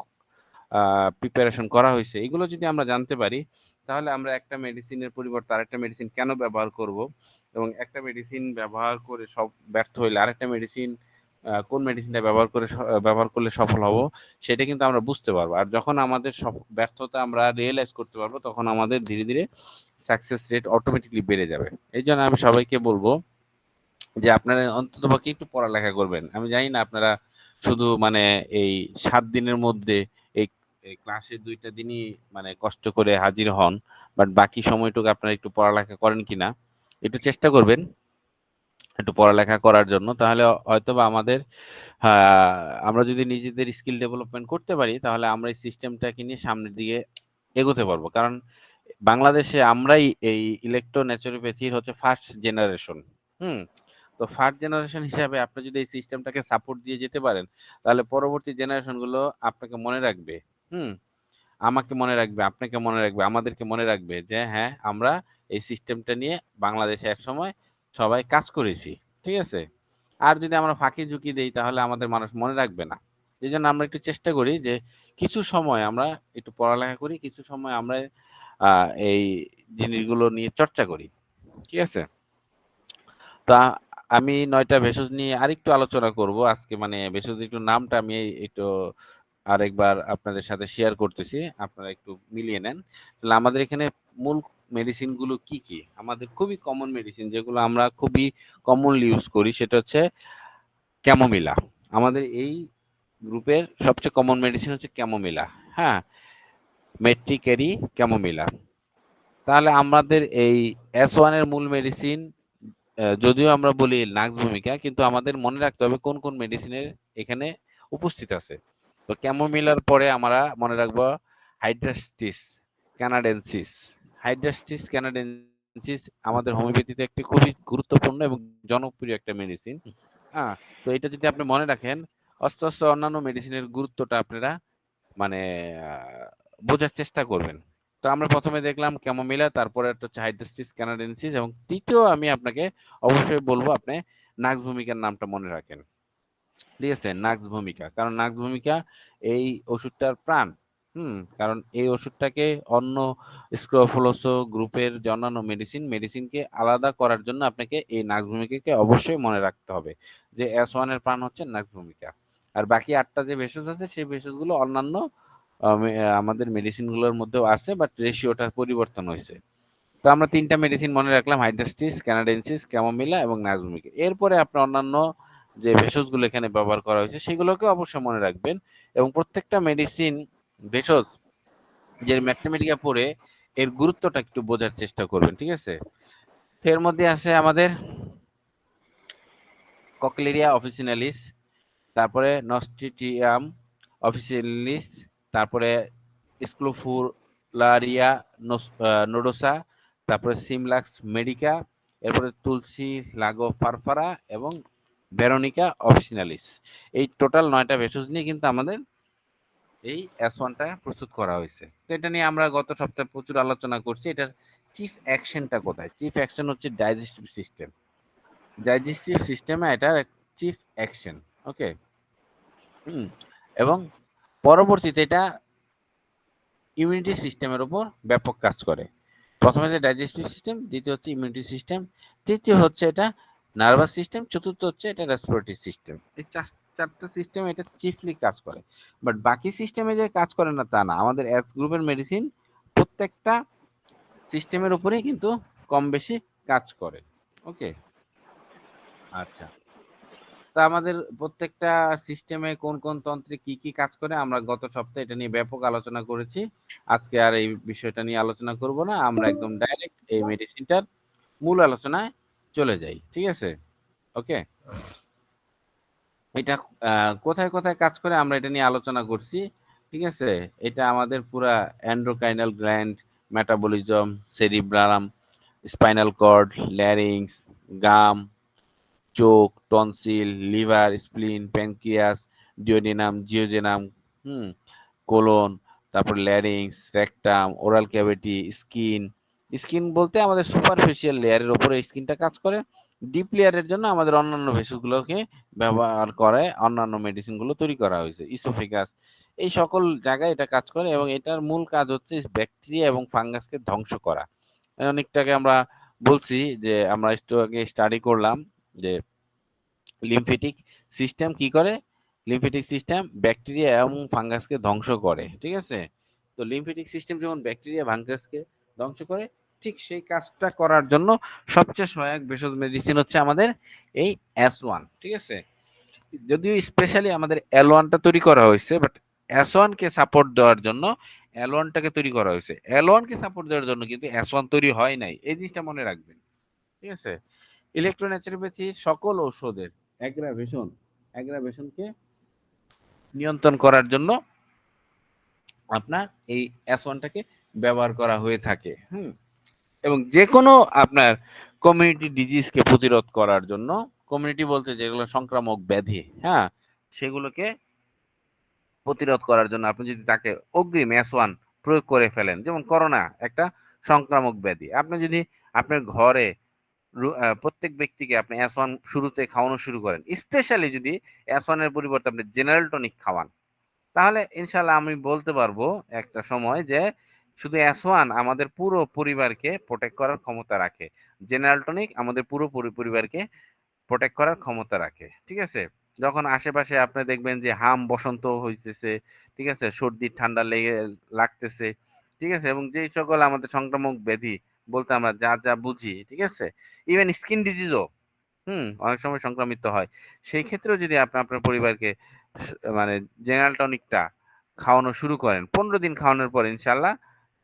প্রিপারেশন করা হয়েছে, এগুলো যদি আমরা জানতে পারি, তাহলে আমরা একটা মেডিসিনের পরিবর্তে আরেকটা মেডিসিন কেন ব্যবহার করব, এবং একটা মেডিসিন ব্যবহার করে সব ব্যর্থ হইলে আরেকটা মেডিসিন কোন মেডিসিনটা ব্যবহার করলে সফল হব, সেটা কিন্তু আমরা বুঝতে পারবো। আর যখন আমাদের সব ব্যর্থতা আমরা রিয়েলাইজ করতে পারবো, তখন আমাদের ধীরে ধীরে সাকসেস রেট অটোমেটিকলি বেড়ে যাবে। এই জন্য আমি সবাইকে বলবো যে আপনারা অন্ততপক্ষে একটু পড়ালেখা করবেন। আমি জানি না আপনারা শুধু মানে এই 7 দিনের মধ্যে এই এই ক্লাসে 2টা দিনই মানে কষ্ট করে হাজির হন, বাট বাকি সময়টুকু আপনারা একটু পড়ালেখা করেন কিনা একটু চেষ্টা করবেন, একটু পড়ালেখা করার জন্য। তাহলে হয়তোবা আমরা যদি নিজেদের স্কিল ডেভেলপমেন্ট করতে পারি, তাহলে আমরা এই সিস্টেমটাকে নিয়ে সামনের দিকে এগোতে পারবো। কারণ বাংলাদেশে আমরাই এই ইলেকট্রো ন্যাচুরোপ্যাথির হচ্ছে ফার্স্ট জেনারেশন। হুম। তো ফার্স্ট জেনারেশন হিসাবে আপনি যদি এই সিস্টেমটাকে সাপোর্ট দিয়ে যেতে পারেন, তাহলে পরবর্তী জেনারেশন গুলো আপনাকে মনে রাখবে। হুম। আমাকে মনে রাখবে, আপনাকে মনে রাখবে, আমাদেরকে মনে রাখবে যে হ্যাঁ, আমরা এই সিস্টেমটা নিয়ে বাংলাদেশে একসময় সবাই কাজ করেছি। ঠিক আছে? আর যদি আমরা ফাঁকি ঝুঁকি দেই তাহলে আমাদের মানুষ মনে রাখবে না। এজন্য আমরা একটু চেষ্টা করি যে কিছু সময় আমরা একটু পড়ালেখা করি, কিছু সময় আমরা এই জিনিসগুলো নিয়ে চর্চা করি। ঠিক আছে? তা আমি ৯ টা ভেষজ নিয়ে আরেকটু আলোচনা করব আজকে, মানে ভেষজ একটু নামটা আমি একটু আরেকবার আপনাদের সাথে শেয়ার করতেছি। আপনারা একটু মিলিয়ে নেন। তাহলে আমাদের এখানে মূল মেডিসিন গুলো কি, কি? আমাদের খুবই কমন মেডিসিন যেগুলো আমরা খুবই কমনলি ইউজ করি সেটা হচ্ছে ক্যামোমিলা। আমাদের এই গ্রুপের সবচেয়ে কমন মেডিসিন হচ্ছে ক্যামোমিলা। হ্যাঁ? মেট্রিকেরি ক্যামোমিলা। তাহলে আমাদের এই S1 এর মূল মেডিসিন, যদিও আমরা বলি নাক্স ভূমিকা, কিন্তু আমাদের মনে রাখতে হবে কোন কোন মেডিসিনের এখানে উপস্থিত আছে। তো ক্যামোমিলার পরে আমরা মনে রাখবো হাইড্রাস্টিস ক্যানাডেন্সিস। হাইড্রাস্টিস ক্যানাডেন্সিস আমাদের হোমিওপ্যাথিতে একটি খুবই গুরুত্বপূর্ণ এবং জনপ্রিয় একটা মেডিসিন। হ্যাঁ, তো এটা যদি আপনি মনে রাখেন, আস্তে আস্তে অন্যান্য মেডিসিনের গুরুত্বটা আপনারা মানে বোঝার চেষ্টা করবেন। তো আমরা প্রথমে দেখলাম ক্যামোমিলা, তারপরে একটা হচ্ছে হাইড্রাস্টিস ক্যানাডেন্সিস, এবং তৃতীয় আমি আপনাকে অবশ্যই বলবো আপনি নাক্স ভূমিকার নামটা মনে রাখেন। ঠিক আছে? নাক্স ভূমিকা, কারণ নাক্স ভূমিকা এই ওষুধটার প্রাণ। কারণ এই ওষুধটাকে অন্য স্ক্রোফলোসো গ্রুপের যে অন্যান্য মেডিসিনকে আলাদা করার জন্য আপনাকে এই নাক্স ভূমিকাকে অবশ্যই মনে রাখতে হবে যে S1 এর প্রাণ হচ্ছে নাক্স ভূমিকা। আর বাকি ৮টা যে ভেষজ আছে সেই ভেষজগুলো অন্যান্য আমাদের মেডিসিনগুলোর মধ্যেও আছে, বাট রেশিওটা পরিবর্তন হয়েছে। তো আমরা ৩টা মেডিসিন মনে রাখলাম, হাইড্রাস্টিস, ক্যানাডেন্সিস, ক্যামোমিলা এবং নাক্স। এরপরে আপনার অন্যান্য যে ভেষজগুলো এখানে ব্যবহার করা হয়েছে সেগুলোকে অবশ্যই মনে রাখবেন, এবং প্রত্যেকটা মেডিসিন ভেষজ যে ম্যাথমেটিকা পড়ে এর গুরুত্বটা একটু বোঝার চেষ্টা করবেন। ঠিক আছে? তো এর মধ্যে আছে আমাদের ককলেরিয়া অফিসিনালিস, তারপরে নস্ট্রিটিয়াম অফিসিয়ালিস, তারপরে স্ক্লোফুলারিয়া নোডোসা, তারপরে সিমলাক্স মেডিকা, এরপরে তুলসী লাগো ফারফারা এবং ভেরোনিকা অফিসিনালিস। এই টোটাল ৯টা ভেষজ নিয়ে কিন্তু আমাদের এই S1টা প্রস্তুত করা হয়েছে। তো এটা নিয়ে আমরা গত সপ্তাহে প্রচুর আলোচনা করছি। এটার চিফ অ্যাকশনটা কোথায়? চিফ অ্যাকশন হচ্ছে ডাইজেস্টিভ সিস্টেম। ডাইজেস্টিভ সিস্টেমে এটার চিফ অ্যাকশন। ওকে? হুম। এবং পরবর্তীতে এটা ইমিউনিটি সিস্টেমের উপর ব্যাপক কাজ করে। প্রথমে যে ডাইজেস্টিভ সিস্টেম, দ্বিতীয় হচ্ছে ইমিউনিটি সিস্টেম, তৃতীয় হচ্ছে এটা নার্ভাস সিস্টেম, চতুর্থ হচ্ছে এটা রেসপিরেটরি সিস্টেম। এই চারটা সিস্টেম এটা চিফলি কাজ করে। বাট বাকি সিস্টেমে যে কাজ করে না তা না। আমাদের এস গ্রুপের মেডিসিন প্রত্যেকটা সিস্টেমের উপরেই কিন্তু কম বেশি কাজ করে। ওকে? আচ্ছা। তা আমাদের প্রত্যেকটা সিস্টেমে কোন কোন তন্ত্রে কি কি কাজ করে আমরা গত সপ্তাহে এটা নিয়ে ব্যাপক আলোচনা করেছি। আজকে আর এই বিষয়টা নিয়ে আলোচনা করব না, আমরা একদম ডাইরেক্ট এই মেডিসিনটার মূল আলোচনায় চলে যাই। ঠিক আছে? ওকে? এটা কোথায় কোথায় কাজ করে আমরা এটা নিয়ে আলোচনা করছি। ঠিক আছে? এটা আমাদের পুরা endocrinal gland, metabolism, cerebrum, spinal cord, larynx, gum, চোখ, tonsil, liver, spleen, pancreas, duodenum, jejunum, hmm, colon, তারপর larynx, rectum, oral cavity, skin. Skin বলতে আমাদের সুপারফিশিয়াল লেয়ারের উপরে স্কিনটা কাজ করে। ডিপ লেয়ারের জন্য আমাদের অন্যান্য ভেষজগুলোকে ব্যবহার করে অন্যান্য মেডিসিনগুলো তৈরি করা হয়েছে। ইসোফেগাস, এই সকল জায়গায় এটা কাজ করে, এবং এটার মূল কাজ হচ্ছে ব্যাকটেরিয়া এবং ফাঙ্গাসকে ধ্বংস করা। অনেকটাকে আমরা বলছি যে আমরা একটু আগে স্টাডি করলাম যে লিম্ফেটিক সিস্টেম কি করে? লিম্ফেটিক সিস্টেম ব্যাকটেরিয়া এবং ফাঙ্গাসকে ধ্বংস করে। ঠিক আছে? তো লিম্ফেটিক সিস্টেম যেমন ব্যাকটেরিয়া ফাঙ্গাসকে ধ্বংস করে, ঠিক সেই কাজটা করার জন্য সবচেয়ে সহায়ক ভেষজ মেডিসিন হচ্ছে আমাদের এই S1। ঠিক আছে? যদিও স্পেশালি আমাদের L1টা তৈরি করা হয়েছে, বাট S1 কে সাপোর্ট দেওয়ার জন্য L1টাকে তৈরি করা হয়েছে। L1 কে সাপোর্ট দেওয়ার জন্য কিন্তু S1 তৈরি হয় নাই। এই জিনিসটা মনে রাখবেন। ঠিক আছে? ইলেকট্রোন্যাচুরোপ্যাথির সকল ঔষধের অ্যাগ্রাভেশনকে নিয়ন্ত্রণ করার জন্য আপনার এই S1টাকে ব্যবহার করা হয়ে থাকে। এবং যে কোনো আপনার কমিউনিটি ডিজিজকে প্রতিরোধ করার জন্য, কমিউনিটি বলতে যেগুলো সংক্রামক ব্যাধি, সেগুলোকে প্রতিরোধ করার জন্য আপনি যদি তাকে অগ্রিম S1 প্রয়োগ করে ফেলেন, যেমন করোনা একটা সংক্রামক ব্যাধি, আপনি যদি আপনার ঘরে প্রত্যেক ব্যক্তিকে আপনি S1 শুরুতে খাওয়ানো শুরু করেন, স্পেশালি যদি S1 এর পরিবর্তে আপনি জেনারেল টনিক খাওয়ান, তাহলে ইনশাল্লাহ আমি বলতে পারবো একটা সময় যে শুধু S1 আমাদের পুরো পরিবারকে প্রোটেক্ট করার ক্ষমতা রাখে, জেনারেল টনিক আমাদের পুরো পরিবারকে প্রোটেক্ট করার ক্ষমতা রাখে। ঠিক আছে? যখন আশেপাশে আপনি দেখবেন যে বসন্ত হইতেছে, ঠিক আছে, সর্দি ঠান্ডা লাগতেছে, ঠিক আছে, এবং যেই সকল আমাদের সংক্রামক ব্যাধি বলতে আমরা যা যা বুঝি, ঠিক আছে, ইভেন স্কিন ডিজিজও অনেক সময় সংক্রামিত হয়। সেই ক্ষেত্রেও যদি আপনি আপনার পরিবারকে মানে জেনারেল টনিকটা খাওয়ানো শুরু করেন, 15 দিন খাওয়ানোর পর ইনশাল্লাহ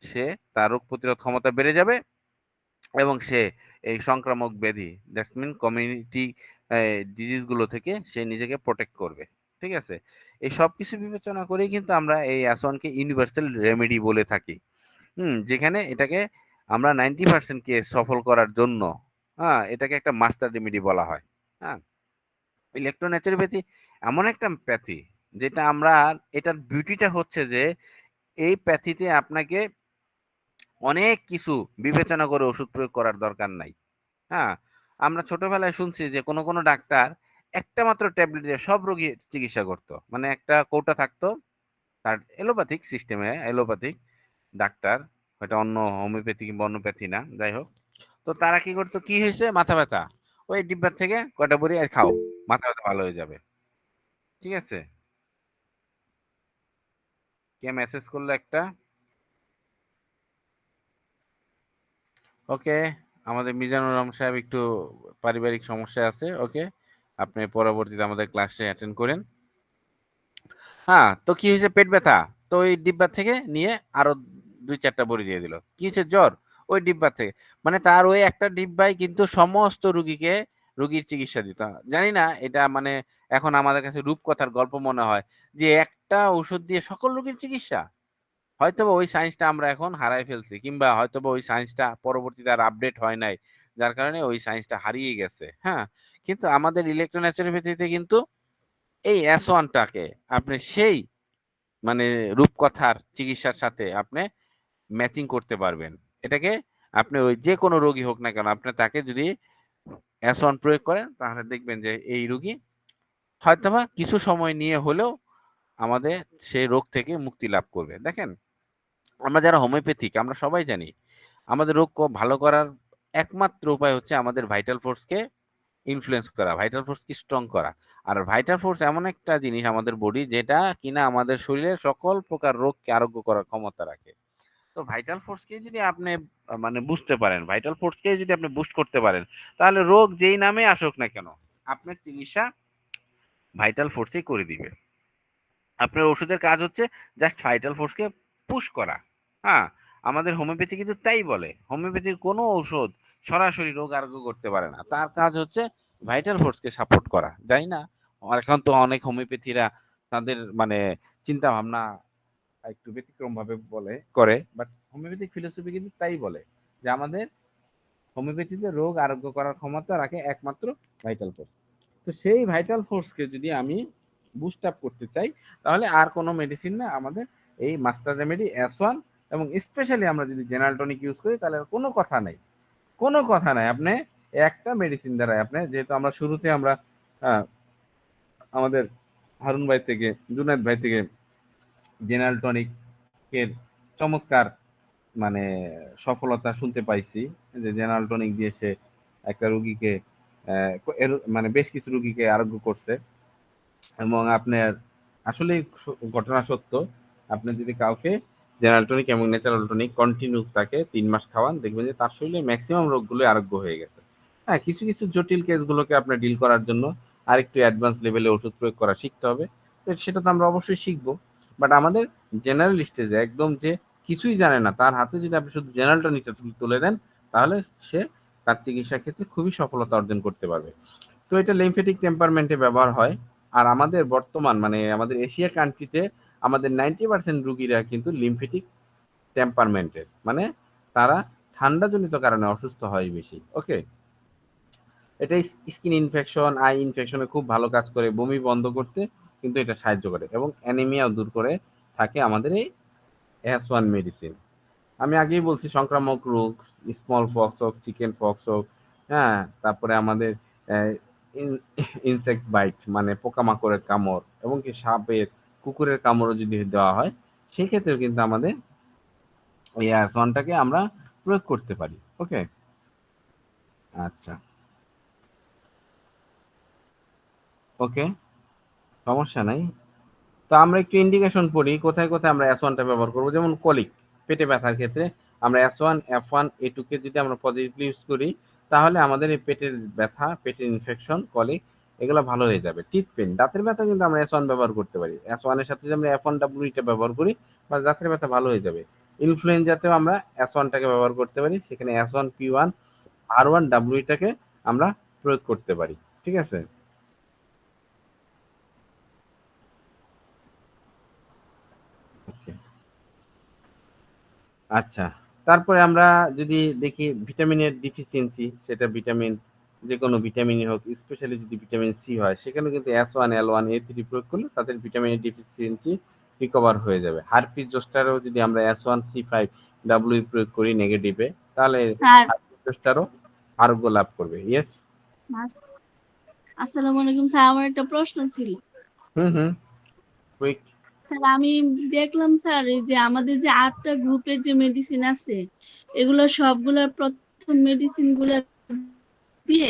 সে তার রোগ প্রতিরোধ ক্ষমতা বেড়ে যাবে এবং সে এই সংক্রামক ব্যাধি, দ্যাটস মিন কমিউনিটি ডিজিজ গুলো থেকে সে নিজেকে প্রোটেক্ট করবে। ঠিক আছে? এই সবকিছু বিবেচনা করেই কিন্তু আমরা এই আসনকে ইউনিভার্সাল রেমেডি বলে থাকি। যেখানে এটাকে আমরা 90% কেস সফল করার জন্য এটাকে একটা মাস্টার রেমেডি বলা হয়। হ্যাঁ, ইলেকট্রোন্যাচুরোপ্যাথি এমন একটা প্যাথি যেটা আমরা, এটার বিউটিটা হচ্ছে যে এই প্যাথিতে আপনাকে অনেক কিছু বিবেচনা করে ওষুধ প্রয়োগ করার দরকার নাই। হ্যাঁ, আমরা ছোটবেলায় শুনছি যে কোনো ডাক্তার একটা মাত্র ট্যাবলেট দিয়ে সব রোগীর চিকিৎসা করতো, মানে একটা কৌটা থাকতো তার, এলোপ্যাথিক সিস্টেমে, এলোপ্যাথিক ডাক্তার, হয়তো অন্য হোমিওপ্যাথি কিংবা অন্য প্যাথি না, যাই হোক। তো তারা কি করতো, কি হয়েছে মাথা ব্যথা, ওই ডিব্বার থেকে কয়টা বড়ি আর খাও, মাথা ব্যথা ভালো হয়ে যাবে। ঠিক আছে? কে মেসেজ করলো একটা? ওকে, আমাদের মিজানুর রহমান সাহেব একটু পারিবারিক সমস্যা আছে। ওকে, আপনি পরবর্তীতে আমাদের ক্লাসে অ্যাটেন্ড করেন। তো কি হয়েছে, পেট ব্যথা, তো ওই ডিব্বা থেকে নিয়ে আরো 2-4টা বড়ি দিয়ে দিল। কি হয়েছে, জ্বর, ওই ডিব্বা থেকে। মানে তার ওই একটা ডিব্বাই কিন্তু সমস্ত রুগীর চিকিৎসা দিত। জানি না এটা মানে এখন আমাদের কাছে রূপকথার গল্প মনে হয় যে একটা ঔষধ দিয়ে সকল রোগীর চিকিৎসা। হয়তোবা ওই সায়েন্সটা আমরা এখন হারাই ফেলছি, কিংবা হয়তোবা ওই সায়েন্সটা পরবর্তীতে আর আপডেট হয় নাই, যার কারণে ওই সায়েন্সটা হারিয়ে গেছে। কিন্তু আমাদের ইলেকট্রোন্যাচুরোপ্যাথিতে কিন্তু এই S1টাকে আপনি সেই মানে রূপকথার চিকিৎসার সাথে আপনি ম্যাচিং করতে পারবেন। এটাকে আপনি ওই যে কোনো রোগী হোক না কেন, আপনি তাকে যদি S1 প্রয়োগ করেন, তাহলে দেখবেন যে এই রোগী হয়তোবা কিছু সময় নিয়ে হলেও আমাদের সেই রোগ থেকে মুক্তি লাভ করবে। দেখেন, আমরা যারা হোমিওপ্যাথিক আমরা সবাই জানি আমাদের রোগ ভালো করার একমাত্র উপায় হচ্ছে আমাদের ভাইটাল ফোর্সকে ইনফ্লুয়েন্স করা, ভাইটাল ফোর্সকে স্ট্রং করা। আর ভাইটাল ফোর্স এমন একটা জিনিস আমাদের বডি, যেটা কিনা আমাদের শরীরের সকল প্রকার রোগকে আরোগ্য করার ক্ষমতা রাখে। তো ভাইটাল ফোর্সকে যদি আপনি মানে বুঝতে পারেন, ভাইটাল ফোর্সকে যদি আপনি বুস্ট করতে পারেন, তাহলে রোগ যেই নামে আসুক না কেন আপনার চিকিৎসা ভাইটাল ফোর্সই করে দিবে। আপনার ওষুধের কাজ হচ্ছে জাস্ট ভাইটাল ফোর্সকে পুশ করা। হ্যাঁ, আমাদের হোমিওপ্যাথি কিন্তু তাই বলে, হোমিওপ্যাথির কোনো ঔষধ সরাসরি রোগ আরোগ্য করতে পারে না, তার কাজ হচ্ছে ভাইটাল ফোর্সকে সাপোর্ট করা। জানি না, এখন তো অনেক হোমিওপ্যাথিরা তাদের মানে চিন্তা ভাবনা একটু ব্যতিক্রম ভাবে করে, বাট হোমিওপ্যাথিক ফিলোসফি কিন্তু তাই বলে যে আমাদের হোমিওপ্যাথিতে রোগ আরোগ্য করার ক্ষমতা রাখে একমাত্র ভাইটাল ফোর্স। তো সেই ভাইটাল ফোর্সকে যদি আমি বুস্ট আপ করতে চাই, তাহলে আর কোনো মেডিসিন না, আমাদের এই মাস্টার রেমেডি S1, এবং স্পেশালি আমরা যদি জেনারেল টনিক ইউজ করি, তাহলে কোনো কথা নাই, কোনো কথা নাই। আপনি একটা মেডিসিন দ্বারা আপনি, যেহেতু আমরা শুরুতে আমরা আমাদের হারুন ভাই থেকে, জুনায়েদ ভাই থেকে জেনারেল টনিক এর চমৎকার মানে সফলতা শুনতে পাইছি, যে জেনারেল টনিক দিয়ে সে একটা রুগীকে মানে বেশ কিছু রুগীকে আরোগ্য করছে। এবং আপনার আসলে ঘটনা সত্য, আপনি যদি কাউকে জেনারেল টনিক এবং ন্যাচারাল টনিক কন্টিনিউ তাকে 3 মাস খাওয়ান, দেখবেন যে তার শরীরে ম্যাক্সিমাম রোগগুলো আরোগ্য হয়ে গেছে। কিছু কিছু জটিল কেসগুলোকে আপনার ডিল করার জন্য আরেকটু অ্যাডভান্স লেভেলে ওষুধ প্রয়োগ করা শিখতে হবে। তো সেটা তো আমরা অবশ্যই শিখবো। বাট আমাদের জেনারেল স্টেজে একদম যে কিছুই জানে না, তার হাতে যদি আপনি শুধু জেনারেল টনিকটা তুলে দেন, তাহলে সে তার চিকিৎসা ক্ষেত্রে খুবই সফলতা অর্জন করতে পারবে। তো এটা লিম্ফেটিক টেম্পারমেন্টে ব্যবহার হয়। আর আমাদের বর্তমান মানে আমাদের এশিয়া কান্ট্রিতে আমাদের 90% রুগীরা কিন্তু লিম্ফেটিক টেম্পারমেন্টের, মানে তারা ঠান্ডাজনিত কারণে অসুস্থ হয় বেশি। ওকে, এটা স্কিন ইনফেকশন, আই ইনফেকশনে খুব ভালো কাজ করে, বমি বন্ধ করতে কিন্তু এটা সাহায্য করে, এবং অ্যানিমিয়াও দূর করে থাকে আমাদের এই S1 মেডিসিন। আমি আগেই বলছি সংক্রামক রোগ, স্মল পক্স হোক, চিকেন পক্স হোক, হ্যাঁ, তারপরে আমাদের ইনসেক্ট বাইট মানে পোকামাকড়ের কামড়, এবং কি সাপের, কুকুরের কামড়ও যদি দেওয়া হয়, সেক্ষেত্রেও কিন্তু আমাদের এই অ্যাসনটাকে আমরা প্রয়োগ করতে পারি। ওকে, আচ্ছা, ওকে, সমস্যা নাই। তো আমরা একটু ইন্ডিকেশন পড়ি কোথায় কোথায় আমরা S1টা ব্যবহার করবো। যেমন কলিক, পেটে ব্যথার ক্ষেত্রে আমরা S1, F1, A2 কে যদি আমরা পজিটিভলি ইউজ করি, তাহলে আমাদের এই পেটের ব্যথা, পেটের ইনফেকশন, কলিক, এগুলো ভালো হয়ে যাবে। টিথ পেন, দাঁতের ব্যথা কিন্তু আমরা S1 ব্যবহার করতে পারি। S1 এর সাথে যদি আমরা F1W টা ব্যবহার করি, বা দাঁতের ব্যথা ভালো হয়ে যাবে। ইনফ্লুয়েঞ্জাতেও আমরা S1টাকে ব্যবহার করতে পারি, সেখানে S1P1 R1W টাকে আমরা প্রয়োগ করতে পারি। ঠিক আছে? ওকে, আচ্ছা, তারপরে আমরা যদি দেখি ভিটামিনের ডিফিসিয়েন্সি, সেটা ভিটামিন, যে কোনো ভিটামিনই হোক, স্পেশালি যদি ভিটামিন সি হয়, সেখানে কিন্তু S1, L1, A3 প্রয়োগ করলে তাদের ভিটামিনের ডিফিসিয়েন্সি রিকভার হয়ে যাবে। হারপিস জোস্টারও যদি আমরা S1C5W প্রয়োগ করি নেগেটিভে, তাহলে স্যার, হারপিস জোস্টারও আরোগ্য লাভ করবে। ইয়েস, স্যার, আসসালামু আলাইকুম স্যার, আমার একটা প্রশ্ন ছিল। হুম হুম, কুইক। স্যার, আমি দেখলাম স্যার, এই যে আমাদের যে 8টা গ্রুপের যে মেডিসিন আছে, এগুলো সবগুলোর প্রথম মেডিসিন গুলা দিয়ে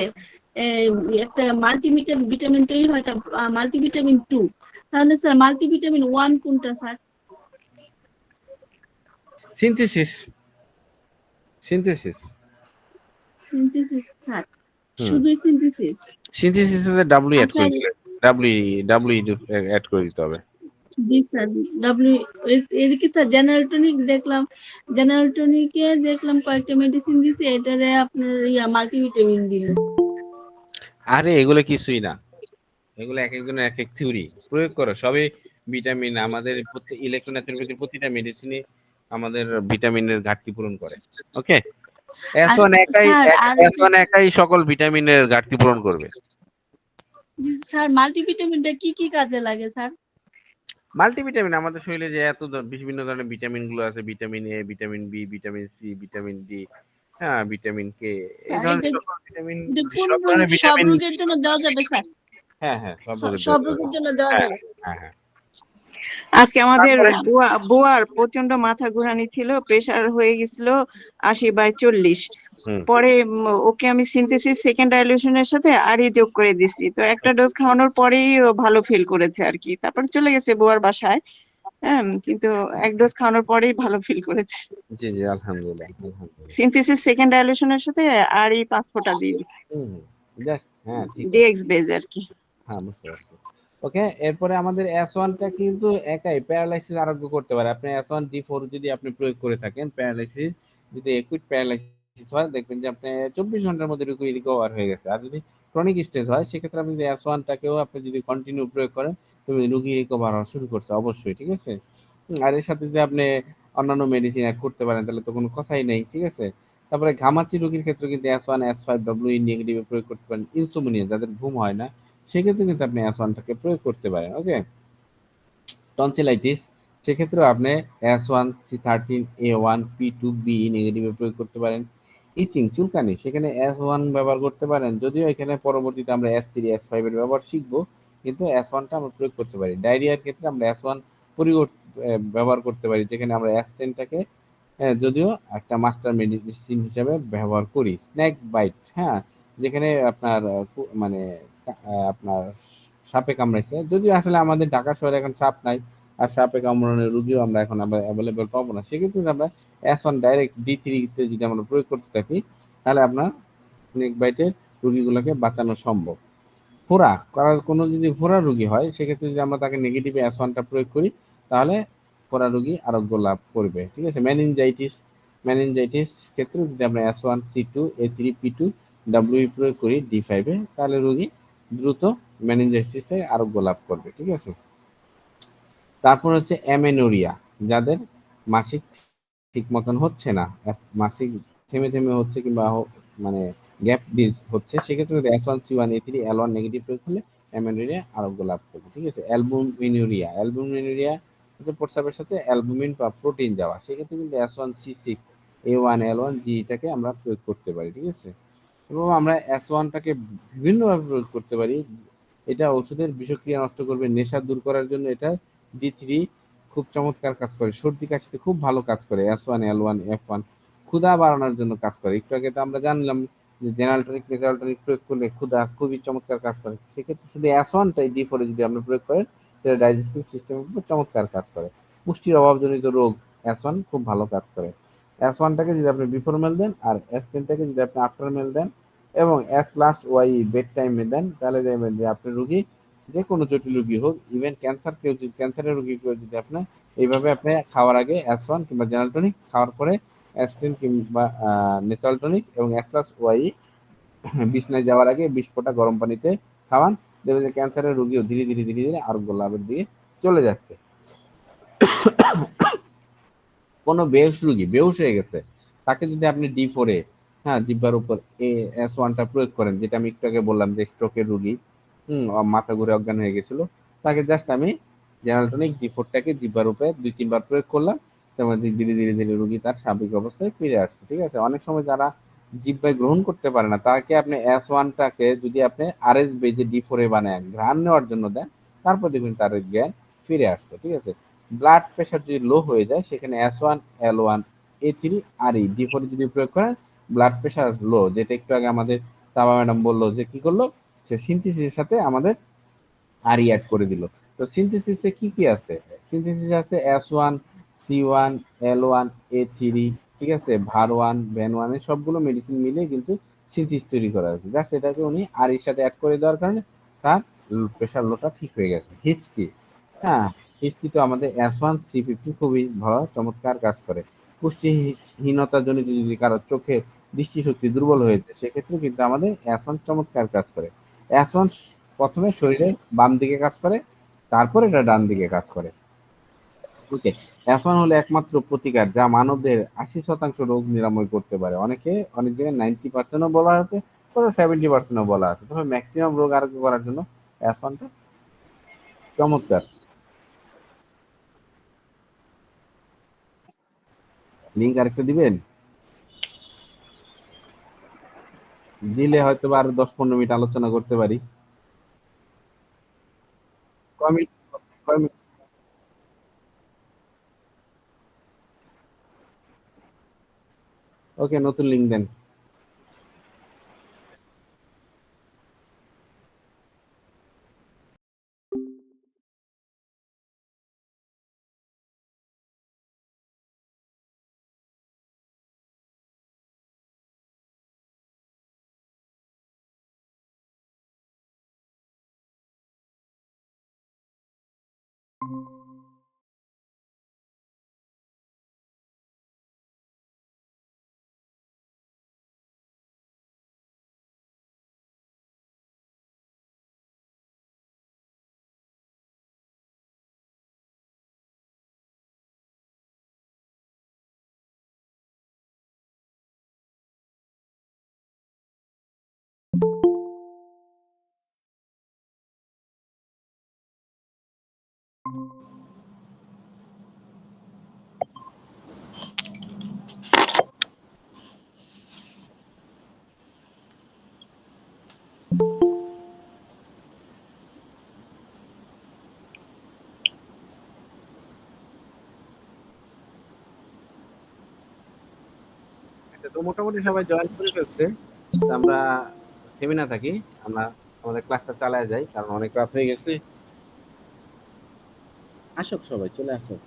একটা মাল্টিভিটামিন ভিটামিন তৈরি হয়, এটা মাল্টিভিটামিন 2। তাহলে স্যার মাল্টিভিটামিন 1 কোনটা sir? Synthesis, synthesis. Synthesis sir, hmm, শুধুই সিনথেসিস? সিনথেসিসে ডাব্লিউ অ্যাড আচ্ছা, করে দিতে, ডাব্লিউ ডাব্লিউ অ্যাড করে দিতে হবে। জি স্যার। ডাব্লিউ এর কি স্যার জেনারেল টনিক দেখলাম, জেনারেল টনিকে দেখলাম কয়েকটা মেডিসিন দিছে, এটারে আপনার মাল্টিভিটামিন দিল। আরে এগুলো কিছুই না, এগুলো এক একজনের এক এক থিওরি, প্রয়োগ করো সবই ভিটামিন। আমাদের প্রত্যেক ইলেকট্রোন্যাচুরোপ্যাথির প্রতিটা মেডিসিনই আমাদের ভিটামিনের ঘাটতি পূরণ করে। ওকে, আর S1 একাই স্যার, আর যে S1 একাই সকল ভিটামিনের ঘাটতি পূরণ করবে। জি স্যার, মাল্টিভিটামিনটা কি কি কাজে লাগে স্যার? মাল্টিভিটামিন আমাদের শরীরে যে এত বিভিন্ন ধরনের ভিটামিন গুলো আছে, vitamin A, vitamin B, vitamin C, vitamin D, হ্যাঁ, ভিটামিন কে, এই স্যার, ধরনের এটা সকল ভিটামিন, এটা কোন সব রোগ, ধরনের সব ভিটামিন। রোগের জন্য দেওয়া যাবে স্যার? হ্যাঁ হ্যাঁ, সব রোগের সব দেওয়া যাবে। রোগের জন্য দেওয়া হ্যাঁ যাবে? হ্যাঁ হ্যাঁ। আজকে আমাদের তারপরে বুয়ার প্রচন্ড মাথা ঘুরানি ছিল, প্রেসার হয়ে গেছিল 80/40। হুম, পরে ওকে আমি সিনথেসিস সেকেন্ড ডাইলিউশনের সাথে আরই যোগ করে দিছি, তো একটা ডোজ খাওয়ানোর পরেই ও ভালো ফিল করেছে আর কি। তারপর চলে গেছে বুয়ার বাসায়। হ্যাঁ, কিন্তু এক ডোজ খাওয়ানোর পরেই ভালো ফিল করেছে। জি জি, আলহামদুলিল্লাহ আলহামদুলিল্লাহ। সিনথেসিস সেকেন্ড ডাইলিউশনের সাথে আরই 5 ফোঁটা দিয়ে দিছি, হুম, জাস্ট, হ্যাঁ, ঠিক আছে। ডিএক্স বেজ আর কি। হ্যাঁ, বুঝতে পারছি। ওকে, এরপরে আমাদের S1টা কিন্তু একাই প্যারালাইসিস আরোগ্য করতে পারে। আপনি S1D4 যদি আপনি প্রয়োগ করে থাকেন, প্যারালাইসিস যদি একুইট প্যারালাইসিস হয়, দেখবেন যে আপনি 24 ঘন্টার মধ্যে রিকভার হয়ে গেছে। আর যদি ক্রনিক স্টেজ হয়, সেক্ষেত্রে আপনি যদি S1টাকেও আপনি যদি কন্টিনিউ প্রয়োগ করেন, তবে রোগী রিকভার হওয়া শুরু করছে অবশ্যই। ঠিক আছে? আর এর সাথে যদি আপনি অন্যান্য মেডিসিন অ্যাড করতে পারেন, তাহলে তো কোনো কথাই নেই। ঠিক আছে? তারপরে ঘামাচি রোগীর ক্ষেত্রে কিন্তু S1, S5W নেগেটিভ প্রয়োগ করতে পারেন। ইনসোমনিয়া, যাদের ঘুম হয় না, সেক্ষেত্রে কিন্তু আপনি S1টাকে প্রয়োগ করতে পারেন। ওকে, টনসিলাইটিস, সেক্ষেত্রেও আপনি S1C13A1P2B নেগেটিভে প্রয়োগ করতে পারেন। ইচিং, চুলকানি, সেখানে S1 ব্যবহার করতে পারেন, যদিও এখানে পরবর্তীতে আমরা S3, S5 এর ব্যবহার শিখবো, কিন্তু S1টা আমরা প্রয়োগ করতে পারি। ডায়রিয়ার ক্ষেত্রে আমরা S1 ব্যবহার করতে পারি, যেখানে আমরা S10টাকে যদিও একটা মাস্টার মেডিসিন হিসাবে ব্যবহার করি। স্নেক বাইট, হ্যাঁ, যেখানে আপনার মানে আপনার সাপে কামড়াইছে, যদিও আসলে আমাদের ঢাকা শহরে এখন সাপ নাই, আর সাপে কামড়ানোর রুগীও আমরা এখন অ্যাভেলেবেল পাবো না, সেক্ষেত্রে আমরা S1 ডাইরেক্ট D3 তে যদি আমরা প্রয়োগ করতে থাকি, তাহলে আপনার স্নেক বাইটের রুগীগুলোকে বাঁচানো সম্ভব। ফোড়া, কারণ কোনো যদি ফোড়া রোগী হয়, সেক্ষেত্রে যদি আমরা তাকে নেগেটিভে S1টা প্রয়োগ করি, তাহলে ফোড়া রোগী আরোগ্য লাভ করবে। ঠিক আছে? মেনিনজাইটিস, মেনিনজাইটিস ক্ষেত্রে যদি আমরা S1C2A3P2W প্রয়োগ করি D5 এ, তাহলে রোগী দ্রুত মেনিনজাইটিস থেকে আরোগ্য লাভ করবে। ঠিক আছে? তারপর হচ্ছে অ্যামেনোরিয়া, যাদের মাসিক ঠিক মতন হচ্ছে না, মাসিক থেমে থেমে হচ্ছে কিংবা মানে গ্যাপ দিয়ে হচ্ছে, সেক্ষেত্রে S1C1A3 L1 নেগেটিভ প্রয়োগ করলে অ্যামেনোরিয়া আরোগ্য লাভ করবে। ঠিক আছে, অ্যালবুমিনুরিয়া হচ্ছে প্রস্রাবের সাথে অ্যালবুমিন বা প্রোটিন যাওয়া, সেক্ষেত্রে কিন্তু S1C6A1L1G এটাকে আমরা প্রয়োগ করতে পারি। ঠিক আছে, এবং আমরা S1টাকে বিভিন্নভাবে প্রয়োগ করতে পারি। এটা ওষুধের বিষক্রিয়া নষ্ট করবে, নেশা দূর করার জন্য এটা D3 খুব চমৎকার কাজ করে, সর্দি কাশিতে খুব ভালো কাজ করে S1L1F1, ক্ষুধা বাড়ানোর জন্য কাজ করে। একটু আগে তো আমরা জানলাম যে জেনারেল টনিক নেচারাল টনিক প্রয়োগ করলে ক্ষুধা খুবই চমৎকার কাজ করে, সেক্ষেত্রে শুধু S1টাই D4 যদি আমরা প্রয়োগ করেন সেটা ডাইজেস্টিভ সিস্টেমের উপর চমৎকার কাজ করে। পুষ্টির অভাবজনিত রোগ S1 খুব ভালো কাজ করে। S1টাকে যদি আপনি বিফোর মেল দেন আর S10টাকে যদি আপনি আফটার মেল দেন এবং S/Y বেড টাইমে দেন, তাহলে দেখবেন যে আপনার রোগী যে কোনো জটিল রোগী হোক, ইভেন ক্যান্সারের রোগীকেও যদি আপনার এইভাবে আপনি খাওয়ার আগে S1 কিংবা জেনারেল টনিক, খাওয়ার পরে S10 কিংবা নেচারাল টনিক এবং S/Y বিছনায় যাওয়ার আগে 20 ফোঁটা গরম পানিতে খাওয়ান, দেখবেন যে ক্যান্সারের রোগীও ধীরে ধীরে ধীরে ধীরে আরোগ্য লাভের দিকে চলে যাচ্ছে। কোনো বেহুশ হয়ে গেছে, তাকে যদি আপনি D4-এ, হ্যাঁ, জিহ্বার উপর S1টা প্রয়োগ করেন, যেটা আমি একটু আগে বললাম যে স্ট্রোকের রোগী, মাথা ঘুরে অজ্ঞান হয়ে গেছিল, তাকে জাস্ট আমি জেনারেল টনিক D4টাকে জিহ্বার উপরে 2-3 বার প্রয়োগ করলাম, তেমন ধীরে ধীরে ধীরে রোগী তার স্বাভাবিক অবস্থায় ফিরে আসছে। ঠিক আছে, অনেক সময় যারা জিহ্বায় গ্রহণ করতে পারে না, তাকে আপনি S1টাকে যদি আপনি RS বেজে D4-এ বানায় ঘ্রাণ নেওয়ার জন্য দেন, তারপর দেখবেন তার জ্ঞান ফিরে আসছে। ঠিক আছে, ব্লাড প্রেশার যদি লো হয়ে যায়, সেখানে S1L1A3RE D4 যদি প্রয়োগ করেন, ব্লাড প্রেশার লো, যেটা একটু আগে আমাদের সাবা ম্যাডাম বললো যে কি করলো, সে সিনথেসিসের সাথে আমাদের আরই অ্যাড করে দিল। তো সিনথেসিসে কি কি আছে? সিনথেসিসে আছে S1C1L1A3, ঠিক আছে, ভার1 ভ্যান1 এর সবগুলো মেডিসিন মিলে কিন্তু সিনথেসিস তৈরি করা হয়েছে। জাস্ট এটাকে উনি আর এর সাথে অ্যাড করে দেওয়ার কারণে তার প্রেশার লোটা ঠিক হয়ে গেছে। হিচকি, হ্যাঁ, হিচকি তো আমাদের S1C50 খুবই ভালো চমৎকার কাজ করে। পুষ্টিহীনতার জন্য যদি কারো চোখে দৃষ্টিশক্তি দুর্বল হয়েছে, সেক্ষেত্রে কিন্তু আমাদের S1 চমৎকার কাজ করে। S1 প্রথমে শরীরের বাম দিকে কাজ করে, তারপর এটা ডান দিকে কাজ করে। ওকে, S1 হলো একমাত্র প্রতিকার যা মানবদের 80% রোগ নিরাময় করতে পারে। অনেক জায়গায় 90%ও বলা আছে, কোথাও 70%ও বলা আছে, তবে ম্যাক্সিমাম রোগ আরোগ্য করার জন্য S1টা চমৎকার। লিঙ্ক আরেকটা দিবেন, দিলে হয়তো বা আরো 10-15 মিনিট আলোচনা করতে পারি। কয় মিনিট? কয় মিনিট? ওকে, নতুন লিঙ্ক দেন। আচ্ছা, তো মোটামুটি সবাই জয়েন করে ফেলছে। তো আমরা থেমে না থাকি, আমরা আমাদের ক্লাসটা চালায় যাই, কারণ অনেক রাত হয়ে গেছে। আসুক, সবাই চলে আসুক।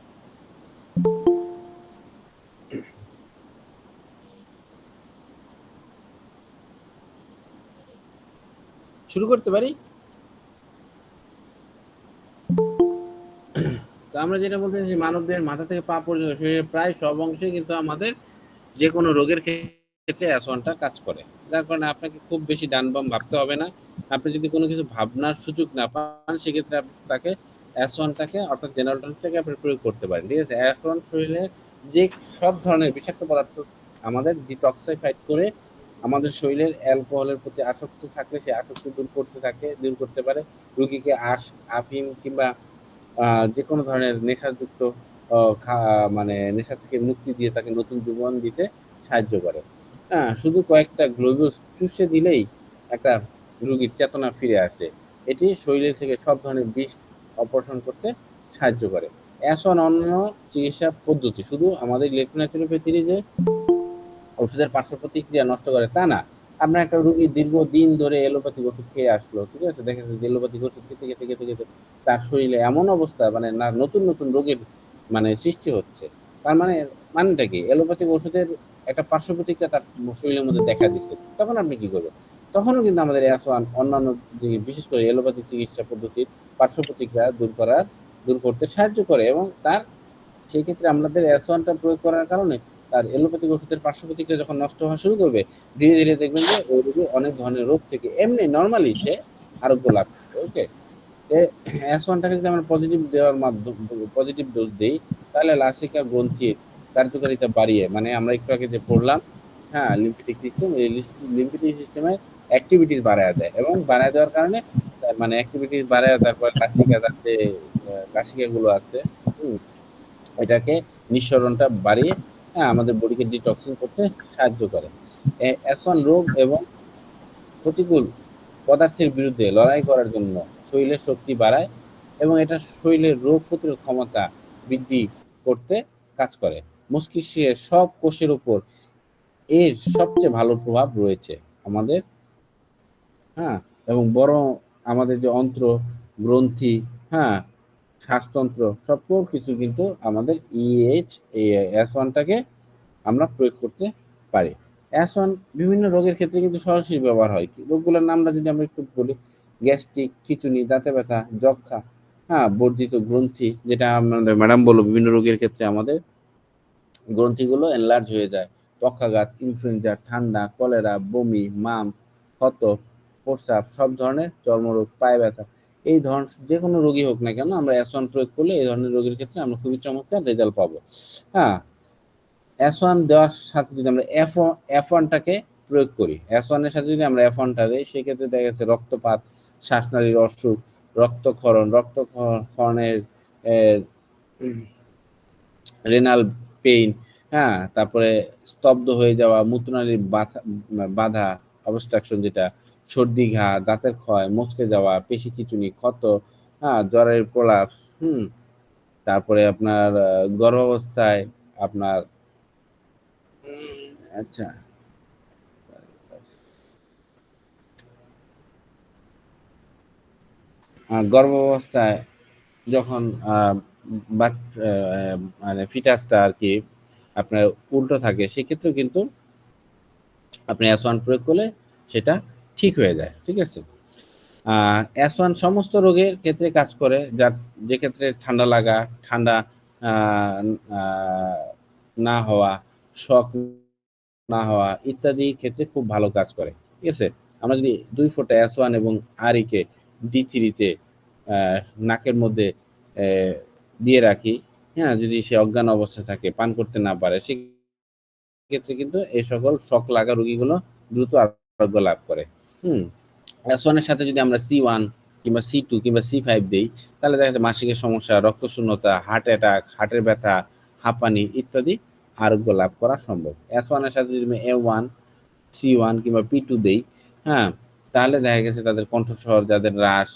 শুরু করতে পারি। তো আমরা যেটা বলতে চাইছি, মানবদের মাথা থেকে পা পর্যন্ত শরীরের প্রায় সব অংশে কিন্তু আমাদের যে কোনো রোগের ক্ষেত্রে S1টা কাজ করে। যার কারণে আপনাকে খুব বেশি ডান বাম ভাবতে হবে না। আপনি যদি কোনো কিছু ভাবনার সুযোগ না পান, সেক্ষেত্রে আপনি তাকে S1টাকে অর্থাৎ জেনারেল টনিকটাকে আপনি প্রয়োগ করতে পারেন। ঠিক আছে, S1 শরীরে যে সব ধরনের বিষাক্ত পদার্থ আমাদের ডিটক্সিফাইড করে আমাদের শরীরের অ্যালকোহলের প্রতি আসক্ত থাকলে সে আসক্তি দূর করতে পারে। রোগীকে আফিম কিংবা যে কোনো ধরনের নেশাযুক্ত মানে নেশা থেকে মুক্তি দিয়ে তাকে নতুন জীবন দিতে সাহায্য করে। হ্যাঁ, শুধু কয়েকটা গ্লুকোজ চুষে দিলেই একটা রোগীর চেতনা ফিরে আসে। এটি শরীর থেকে সব ধরনের বিষ অপসারণ করতে সাহায্য করে। অ্যাসন অন্য চিকিৎসা পদ্ধতি শুধু আমাদের ইলেকট্রোন্যাচুরোপ্যাথি যে ওষুধের পার্শ্ব প্রতিক্রিয়া নষ্ট করে তা না। আপনার একটা রোগী দীর্ঘদিন ধরে এলোপ্যাথিক ওষুধ খেয়ে আসলো, ঠিক আছে? দেখা যাচ্ছে যে এলোপ্যাথিক ওষুধ খেতে তার শরীরে এমন অবস্থা মানে না নতুন নতুন রোগের মানে সৃষ্টি হচ্ছে। তার মানেটা কি? এলোপ্যাথিক ওষুধের একটা পার্শ্ব প্রতিক্রিয়া তার শরীরের মধ্যে দেখা দিচ্ছে। তখন আপনি কি করবেন? তখনও কিন্তু আমাদের অন্যান্য যে বিশেষ করে এলোপ্যাথিক চিকিৎসা পদ্ধতির পার্শ্ব প্রতিক্রিয়া দূর করতে সাহায্য করে এবং তার সেই ক্ষেত্রে আমাদের অ্যাসোয়ানটা প্রয়োগ করার কারণে তার এলোপ্যাথিক ওষুধের পার্শ্ব প্রতিক্রিয়া যখন নষ্ট হওয়া শুরু করবে, ধীরে ধীরে দেখবেন যে ওই রোগী অনেক ধরনের রোগ থেকে এমনি নরমালি সে আরোগ্য লাভ করবে। ওকে? অ্যাসোয়ানটাকে যদি আমরা পজিটিভ ডোজ দেই, তাহলে লাসিকা গ্রন্থির কার্যকারিতা বাড়িয়ে মানে আমরা একটু আগে যে পড়লাম, হ্যাঁ, লিম্ফেটিক সিস্টেম, এই লিম্ফেটিক সিস্টেমের অ্যাক্টিভিটিস বাড়ায় দেয় এবং বাড়ায় দেওয়ার কারণে মানে অ্যাক্টিভিটিস বাড়ায় তারপর লাসিকার যে লাসিকাগুলো আছে, হুম, এটাকে নিঃসরণটা বাড়িয়ে আমাদের বডিকে ডিটক্সিং করতে সাহায্য করে। অ্যাসন রোগ এবং প্রতিকূল পদার্থের বিরুদ্ধে লড়াই করার জন্য শরীরের শক্তি বাড়ায় এবং এটা শরীরের রোগ প্রতিরোধ ক্ষমতা বৃদ্ধি করতে কাজ করে। মস্তিষ্কের সব কোষের উপর এর সবচেয়ে ভালো প্রভাব রয়েছে আমাদের, হ্যাঁ, এবং বড় আমাদের যে অন্ত্র, গ্রন্থি, হ্যাঁ, শ্বাসতন্ত্র সকল কিছু কিন্তু আমাদের S1টাকে আমরা প্রয়োগ করতে পারি। S1 বিভিন্ন রোগের ক্ষেত্রে কিন্তু সরাসরি ব্যবহার হয়। রোগগুলোর নামটা যদি আমরা একটু বলি, গ্যাস্ট্রিক, খিঁচুনি, দাঁতে ব্যথা, যক্ষ্মা, হ্যাঁ, বর্ধিত গ্রন্থি, যেটা আমাদের ম্যাডাম বলল বিভিন্ন রোগের ক্ষেত্রে আমাদের গ্রন্থিগুলো এনলার্জ হয়ে যায়। পক্ষাঘাত, ইনফ্লুয়েঞ্জা, ঠান্ডা, কলেরা, বমি, মাম, ক্ষত, প্রস্রাব, সব ধরনের চর্মরোগ, পায়ে ব্যথা, এই ধরনের যে কোনো রোগী হোক না কেন আমরা S1 প্রয়োগ করলে এই ধরনের রোগীর ক্ষেত্রে আমরা খুবই চমৎকার রেজাল্ট পাবো। হ্যাঁ, S1 দেওয়ার সাথে যদি আমরা F1টাকে প্রয়োগ করি, S1 এর সাথে যদি আমরা F1টা দিই, সেক্ষেত্রে দেখা গেছে রক্তপাত, শ্বাসনালীর অসুখ, রক্তক্ষরণের রেনাল পেইন, হ্যাঁ, তারপরে স্তব্ধ হয়ে যাওয়া, মূত্রনালীর বাধা অবস্ট্রাকশন, যেটা সর্দি, ঘা, দাঁতের ক্ষয়, মচকে যাওয়া, পেশি খিঁচুনি, ক্ষত, হ্যাঁ, জ্বরের প্রলাপস, তারপরে আপনার গর্ভাবস্থায় আপনার আচ্ছা, গর্ভাবস্থায় যখন মানে ফিটাসটা আর কি আপনার উল্টো থাকে, সেক্ষেত্রেও কিন্তু আপনি S1 প্রয়োগ করলে সেটা ঠিক হয়ে যায়। ঠিক আছে? S1 সমস্ত রোগের ক্ষেত্রে কাজ করে, যার যে ক্ষেত্রে ঠান্ডা লাগা, ঠান্ডা না হওয়া, শক না হওয়া ইত্যাদি ক্ষেত্রে খুব ভালো কাজ করে। ঠিক আছে? আমরা যদি 2 ফোঁটা S1 এবং RE-কে D3-তে নাকের মধ্যে দিয়ে রাখি, হ্যাঁ, যদি সে অজ্ঞান অবস্থায় থাকে, পান করতে না পারে, সেক্ষেত্রে কিন্তু এই সকল শক লাগা রোগীগুলো দ্রুত আরোগ্য লাভ করে। হুম, S1 এর সাথে যদি আমরা C1 কিংবা C2 কিংবা C5 দেই, তাহলে দেখা যাচ্ছে মাসিকের সমস্যা, রক্তশূন্যতা, হার্ট অ্যাটাক, হার্টের ব্যথা, হাঁপানি ইত্যাদি আরোগ্য লাভ করা সম্ভব। S1 এর সাথে যদি আমি A1, C1 কিংবা P2 দেই, হ্যাঁ, তাহলে দেখা গেছে তাদের কণ্ঠস্বর, যাদের হ্রাস,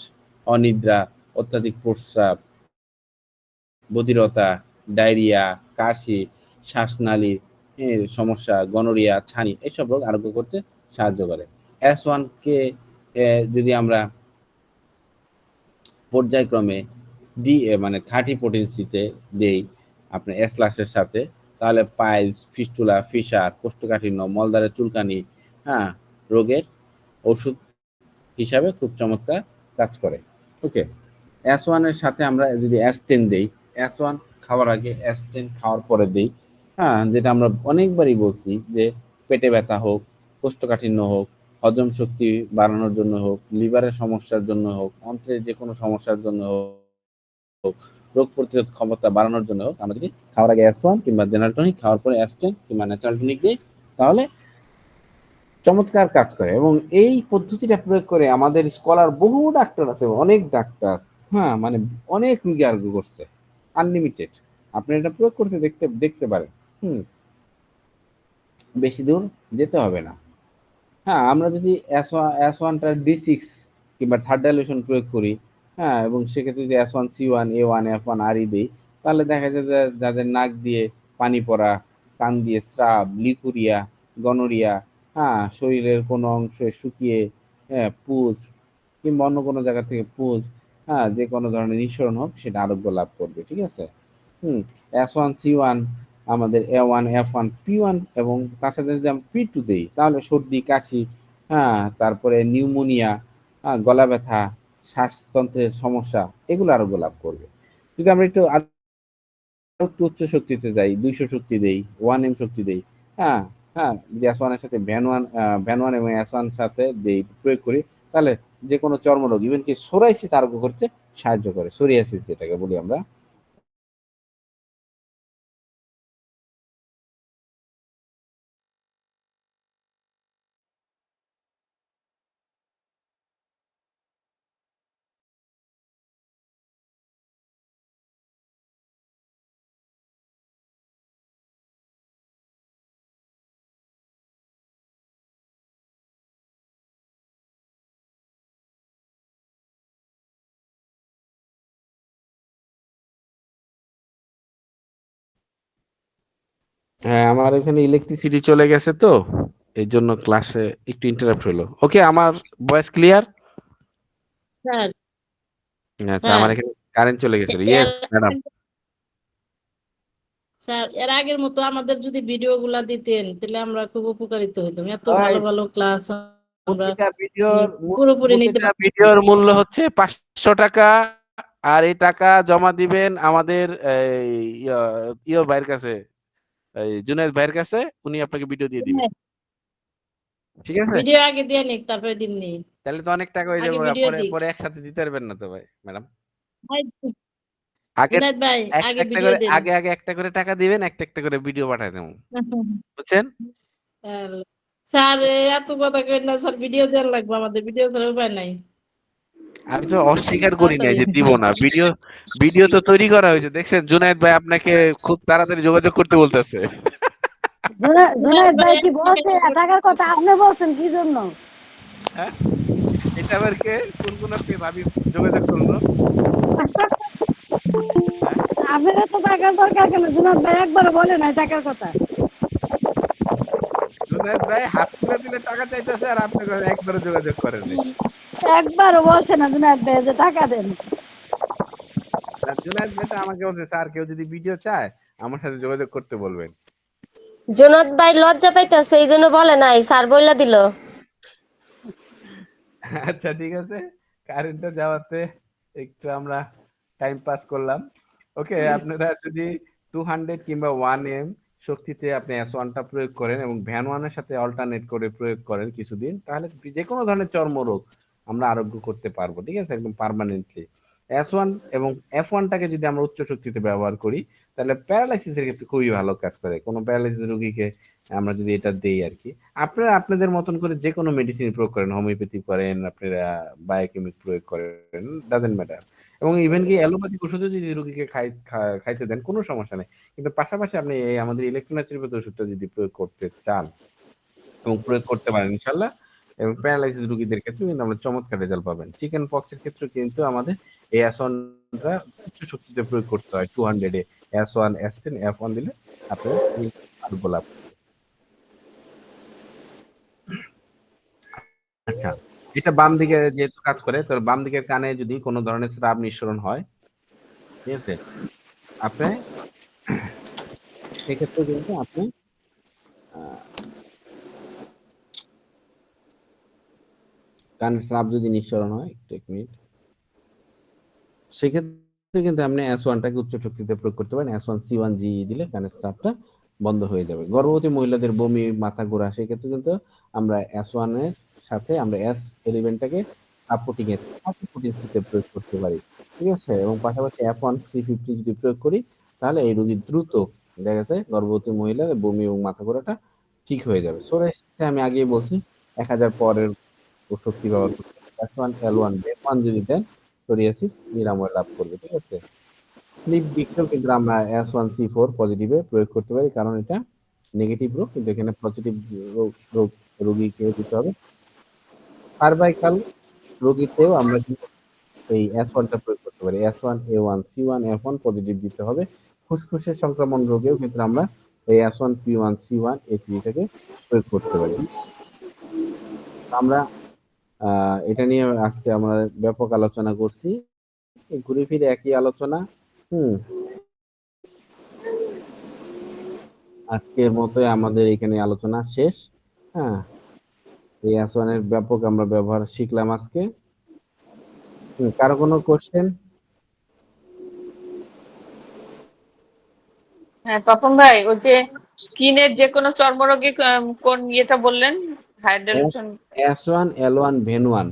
অনিদ্রা, অত্যাধিক প্রস্রাব, বধিরতা, ডায়রিয়া, কাশি, শ্বাসনালীর সমস্যা, গনোরিয়া, ছানি এসব রোগ আরোগ্য করতে সাহায্য করে। S1-কে যদি আমরা পর্যায়ক্রমে মানে 30 potency-তে দেই আপনার S-লাসের সাথে, তাহলে পাইলস, ফিস্টুলা, ফিশার, কোষ্ঠকাঠিন্য, মলদ্বারের চুলকানি, হ্যাঁ, রোগের ওষুধ হিসাবে খুব চমৎকার কাজ করে। ওকে? S1 এর সাথে আমরা যদি S10 দেই, S1 খাওয়ার আগে S10 খাওয়ার পরে দেই, হ্যাঁ, যেটা আমরা অনেকবারই বলছি যে পেটে ব্যথা হোক, কোষ্ঠকাঠিন্য হোক, হজম শক্তি বাড়ানোর জন্য হোক, লিভারের সমস্যার জন্য হোক, অন্ত্রের যে কোনো সমস্যার জন্য হোক, রোগ প্রতিরোধ ক্ষমতা বাড়ানোর জন্য আমরা যদি খাওয়ার আগে S1 কিংবা জেনারেল টনিক, খাওয়ার পরে S10 কিংবা ন্যাচারাল টনিক দিই, তাহলে চমৎকার কাজ করে। এবং এই পদ্ধতিটা প্রয়োগ করে আমাদের স্কলার বহু ডাক্তার আছে, অনেক ডাক্তার, হ্যাঁ মানে অনেক রোগী আরোগ্য করছে, আনলিমিটেড। আপনি এটা প্রয়োগ করতে দেখতে পারেন। বেশি দূর যেতে হবে না। হ্যাঁ, আমরা যদি S1টা D6 কিংবা থার্ড ডাইলুশন প্রয়োগ করি, হ্যাঁ, এবং সেক্ষেত্রে যদি S1 C1 A1 F1 RE দিই, তাহলে দেখা যায় যে যাদের নাক দিয়ে পানি পড়া, কান দিয়ে স্রাব, লিকুরিয়া, গনোরিয়া, হ্যাঁ, শরীরের কোনো অংশে শুকিয়ে, হ্যাঁ, পুজ কিংবা অন্য কোনো জায়গা থেকে পুজ, হ্যাঁ, যে কোনো ধরনের নিঃসরণ হোক, সেটা আরোগ্য লাভ করবে। ঠিক আছে? S1 C1 আমাদের A1 F1 P1 এবং তার সাথে যদি আমরা P2 দেই, তাহলে সর্দি, কাশি, হ্যাঁ, তারপরে নিউমোনিয়া, হ্যাঁ, গলা ব্যথা, শ্বাসতন্ত্রের সমস্যা, এগুলো আরোগ্য লাভ করবে। যদি আমরা একটু একটু উচ্চ শক্তিতে যাই, 200 শক্তি দেই, 1M শক্তি দেই, হ্যাঁ, হ্যাঁ, যদি S1 এর সাথে ভ্যান 1 এবং S1 সাথে দেই, প্রয়োগ করি, তাহলে যে কোনো চর্মরোগ, ইভেন কি সোরাইসিস আরোগ্য করতে সাহায্য করে, সোরিয়াসিস যেটাকে বলি আমরা। হ্যাঁ, আমার এখানে ইলেকট্রিসিটি চলে গেছে, তো এই জন্য ক্লাসে একটু ইন্টারাপ্ট হলো। ওকে, আমার ভয়েস ক্লিয়ার? স্যার আচ্ছা, স্যার আমার এখানে কারেন্ট চলে গেছিল। এর ইয়েস ম্যাডাম। স্যার এর আগের মতো আমাদের যদি ভিডিও গুলা দিতেন, তাহলে আমরা খুব উপকারিত হইতাম। এত ভালো রাইট। ভালো ক্লাস আমরা পুরোপুরি নিতে প্রতিটা পারতাম। ভিডিওর মূল্য হচ্ছে 500 টাকা। আর এই টাকা জমা দিবেন আমাদের এই ইয়ো ভাইয়ের কাছে, এই জুনায়েদ ভাইয়ের কাছে। উনি আপনাকে ভিডিও দিয়ে দিবেন। ঠিক আছে? ভিডিও আগে দিয়ে নিক, তারপরে দিমনি। তাহলে তো অনেক টাকা হয়ে আগে যাবে। ভিডিও পরে দিক। পরে একসাথে দিতে পারবেন না তো ভাই ম্যাডাম। ভাই, আগে জুনায়েদ ভাই আগে একটা ভিডিও করে দেন। আগে একটা করে টাকা দিবেন, একটা একটা করে ভিডিও পাঠায় দেবো। বুঝছেন? স্যার এত কথা কই না স্যার, ভিডিও দেওয়ার লাগবে, আমাদের ভিডিও ছাড়া উপায় নাই। আমি তো অস্বীকার করি নাই তাড়াতাড়ি। যে দিব না। ভিডিও ভিডিও তো তৈরি করা হয়েছে। দেখছেন জুনায়েদ ভাই আপনাকে খুব তাড়াতাড়ি যোগাযোগ করতে বলতেছে। জুনায়েদ জুনায়েদ ভাই কি বলছে টাকার কথা? আপনি বলছেন কি জন্য? হ্যাঁ, এটা আবার কে, কোন আপনি ভাবি যোগাযোগ করলো? হ্যাঁ, আপনার তো টাকার দরকার কেন? জুনায়েদ ভাই একবারও বলে নাই টাকার কথা। জুনায়েদ ভাই হাত তুলে দিলে টাকা চাইতেছে, আর আপনি একবারও যোগাযোগ করেন নাই। একবারও বলছে না জুনায়েদ ভাই যে টাকা দেন। জুনায়েদ ভাই তো আমাকে বলছে, স্যার কেউ যদি ভিডিও চায় আমার সাথে যোগাযোগ করতে বলবেন। জুনাদ ভাই লজ্জা পাইতেছে, এই জন্য বলে নাই, স্যার বইলা দিল। আচ্ছা ঠিক আছে, কারেন্টটা যাওয়াতে একটু আমরা টাইম পাস করলাম। ওকে, আপনারা যদি 200 কিংবা 1M শক্তিতে আপনি S1টা প্রয়োগ করেন এবং ভ্যান 1 এর সাথে অল্টারনেট করে প্রয়োগ করেন কিছুদিন, তাহলে যে কোনো ধরনের চর্মরোগ আমরা আরোগ্য করতে পারবো। ঠিক আছে? একদম পার্মানেন্টলি। S1 এবং F1টাকে যদি আমরা উচ্চ শক্তিতে ব্যবহার করি, তাহলে প্যারালাইসিসের ক্ষেত্রে খুবই ভালো কাজ করে। কোনো প্যারালাইসিস রোগীকে আমরা যদি এটা দেই আর কি। আপনারা আপনাদের মতন করে যে কোনো মেডিসিন প্রয়োগ করেন, হোমিওপ্যাথি করেন, আপনারা বায়োকেমিক প্রয়োগ করেন, ডাজেন্ট ম্যাটার। এবং ইভেন কি অ্যালোপ্যাথিক ওষুধও যদি রোগীকে খাইতে দেন, কোনো সমস্যা নেই। কিন্তু পাশাপাশি আপনি এই আমাদের ইলেকট্রোন্যাচুরোপ্যাথি ওষুধটা যদি প্রয়োগ করতে চান এবং প্রয়োগ করতে পারেন ইনশাল্লাহ, এবং প্যারালাইসিস রোগীদের ক্ষেত্রে কিন্তু আমরা চমৎকার রেজাল্ট পাবেন। চিকেন পক্সের ক্ষেত্রে কিন্তু আমাদের এই অ্যাসনটা উচ্চ শক্তিতে প্রয়োগ করতে হয়। 200 এ S1 S10 F1 দিলে আপনি আরোগ্য লাভ। আচ্ছা, এটা বাম দিকে যেহেতু কাজ করে, তো বাম দিকের কানে যদি কোনো ধরনের স্রাব নিঃসরণ হয়, ঠিক আছে? আপনি সেক্ষেত্রে কিন্তু আপনি আ কানের স্রাব যদি নিঃসরণ হয়, একটু ১ মিনিট। সেক্ষেত্রে কিন্তু আপনি S1টাকে উচ্চ শক্তিতে প্রয়োগ করতে পারেন। S1 C1 G দিলে কানের স্রাবটা বন্ধ হয়ে যাবে। গর্ভবতী মহিলাদের বমি, মাথা ঘোরা, সেক্ষেত্রে কিন্তু আমরা S1 এর সাথে আমরা S11টাকে সাপোর্টিং তে প্রয়োগ করতে পারি। ঠিক আছে, এবং পাশাপাশি F1 350 যদি প্রয়োগ করি তাহলে এই রোগী দ্রুত দেখা গেছে গর্ভবতী মহিলার বমি এবং মাথা ঘোরাটা ঠিক হয়ে যাবে। সোরাইসিসে আমি আগেই বলছি 1000 পরের শক্তি ব্যবহার করতে হবে। S1L1 বেফান যদি দেন সোরিয়াসিস নিরাময় লাভ করবে। ঠিক আছে, স্লিপ ডিক্সও কিন্তু আমরা S1C4 পজিটিভে প্রয়োগ করতে পারি, কারণ এটা নেগেটিভ রোগ, কিন্তু এখানে পজিটিভ রোগ রোগীকে দিতে হবে। সার্ভাইকাল রোগীতেও আমরা কিন্তু এই S1টা প্রয়োগ করতে পারি। S1A1C1F1 পজিটিভ দিতে হবে। ফুসফুসের সংক্রমণ রোগেও কিন্তু আমরা এই S1P1C1A3টাকে প্রয়োগ করতে পারি। আমরা এটা নিয়ে আজকে আমরা ব্যাপক আলোচনা করছি। ঘুরে ফিরে একই আলোচনা। আজকের মতোই আমাদের এখানে আলোচনা শেষ। হ্যাঁ, এই S1 এর ব্যাপক আমরা ব্যবহার শিখলাম আজকে। কারো কোনো কোশ্চেন? হ্যাঁ তপন ভাই, ওই যে স্কিনের যে কোনো চর্মরোগে কোন ইয়েটা বললেন? হাইড্রোলুশন S1L1 ভেন1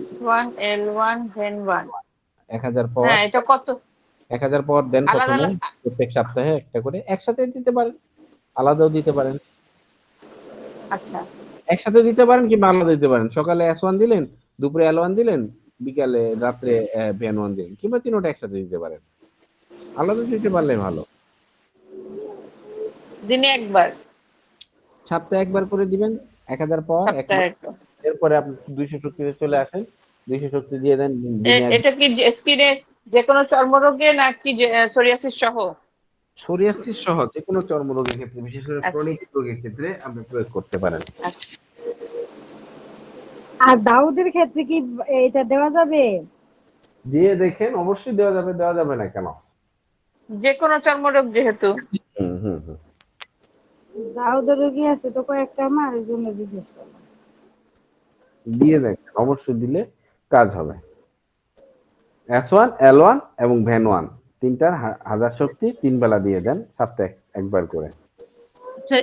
S1L1 ভেন1 1000 পাওয়ার। হ্যাঁ, এটা কত? 1000 পাওয়ার দেন আলাদা প্রথমে, আলাদা? প্রত্যেক সপ্তাহে একটা করে। একসাথে দিতে পারেন, আলাদাও দিতে পারেন। আচ্ছা, একসাথে দিতে পারেন কিংবা আলাদা দিতে পারেন। সকালে S1 দিলেন, দুপুরে L1 দিলেন, বিকালে রাত্রে ভেন1 দিলেন, কিংবা তিনটা একসাথে দিতে পারেন। আলাদা দিতে পারলে ভালো। দিনে একবার? সপ্তাহে একবার করে দিবেন 1000 পাওয়ার। সপ্তাহে একবার? এরপরে আপনি 200 শক্তিতে চলে আসেন, 200 শক্তি দিয়ে দেন দিনে। এটা কি স্কিনের যে কোনো চর্মরোগে নাকি সোরিয়াসিস সহ? সোরিয়াসিস সহ যে কোনো চর্মরোগের ক্ষেত্রে, বিশেষ করে আচ্ছা। ক্রনিক রোগের ক্ষেত্রে আপনি প্রয়োগ করতে পারেন। আর দাউদের ক্ষেত্রে কি এটা দেওয়া যাবে? দিয়ে দেখেন, অবশ্যই দেওয়া যাবে, দেওয়া যাবে না কেন? যে কোনো চর্মরোগ যেহেতু। দাউদের রোগী আছে তো কয়েকটা, আমার এই জন্য জিজ্ঞেস করলাম। দিয়ে দেখেন, অবশ্যই দিলে কাজ হবে। S1L1 এবং ভেন1 তিনটার 1000 শক্তি 3 বেলা দিয়ে দেন, সপ্তাহে একবার করে। আচ্ছা,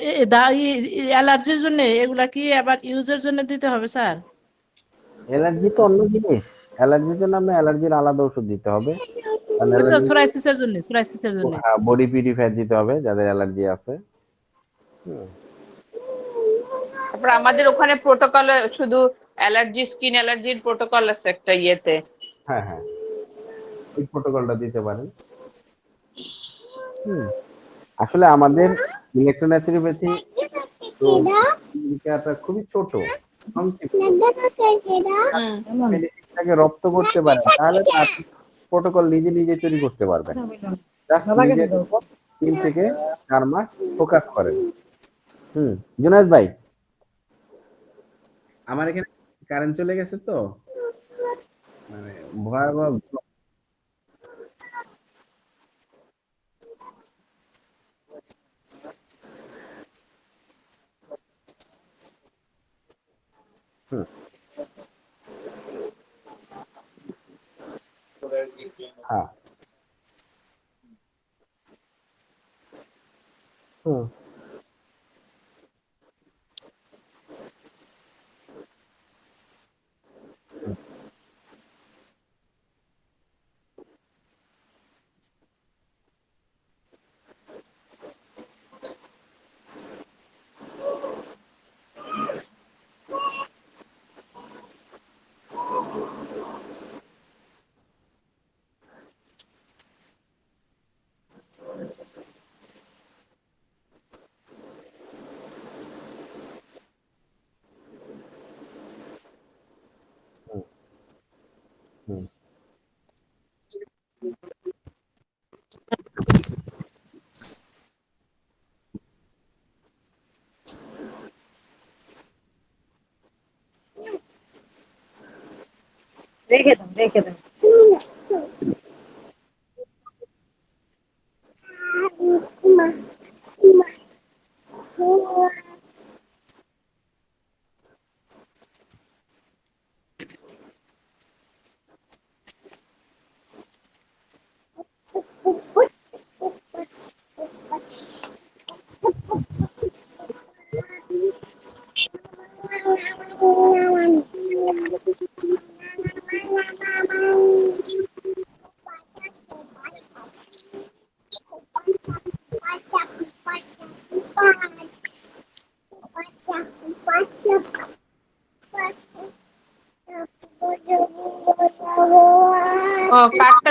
অ্যালার্জির জন্য এগুলা কি আবার ইউজের জন্য দিতে হবে স্যার? অ্যালার্জি তো অন্য জিনিস। অ্যালার্জির জন্য আমরা অ্যালার্জির আলাদা ওষুধ দিতে হবে। ওই তো সোরাইসিসের জন্য বডি পিউরিফায়ার দিতে হবে যাদের অ্যালার্জি আছে। তারপর আমাদের ওখানে প্রোটোকলে শুধু অ্যালার্জি, স্কিন অ্যালার্জির প্রোটোকল আছে একটা ইয়েতে। হ্যাঁ, ওই প্রোটোকলটা দিতে পারেন। আসলে আমাদের ইলেকট্রোন্যাচুরোপ্যাথি তো খুবই ছোট, মেডিসিনটাকে রপ্ত করতে পারেন, তাহলে প্রোটোকল নিজে তৈরি করতে পারবেন। নিজে 3 থেকে 4 মাস ফোকাস করেন। জুনায়েদ ভাই, আমার এখানে কারেন্ট চলে গেছে তো, মানে ভয়াবহ। হ্যাঁ, রেখে দাও।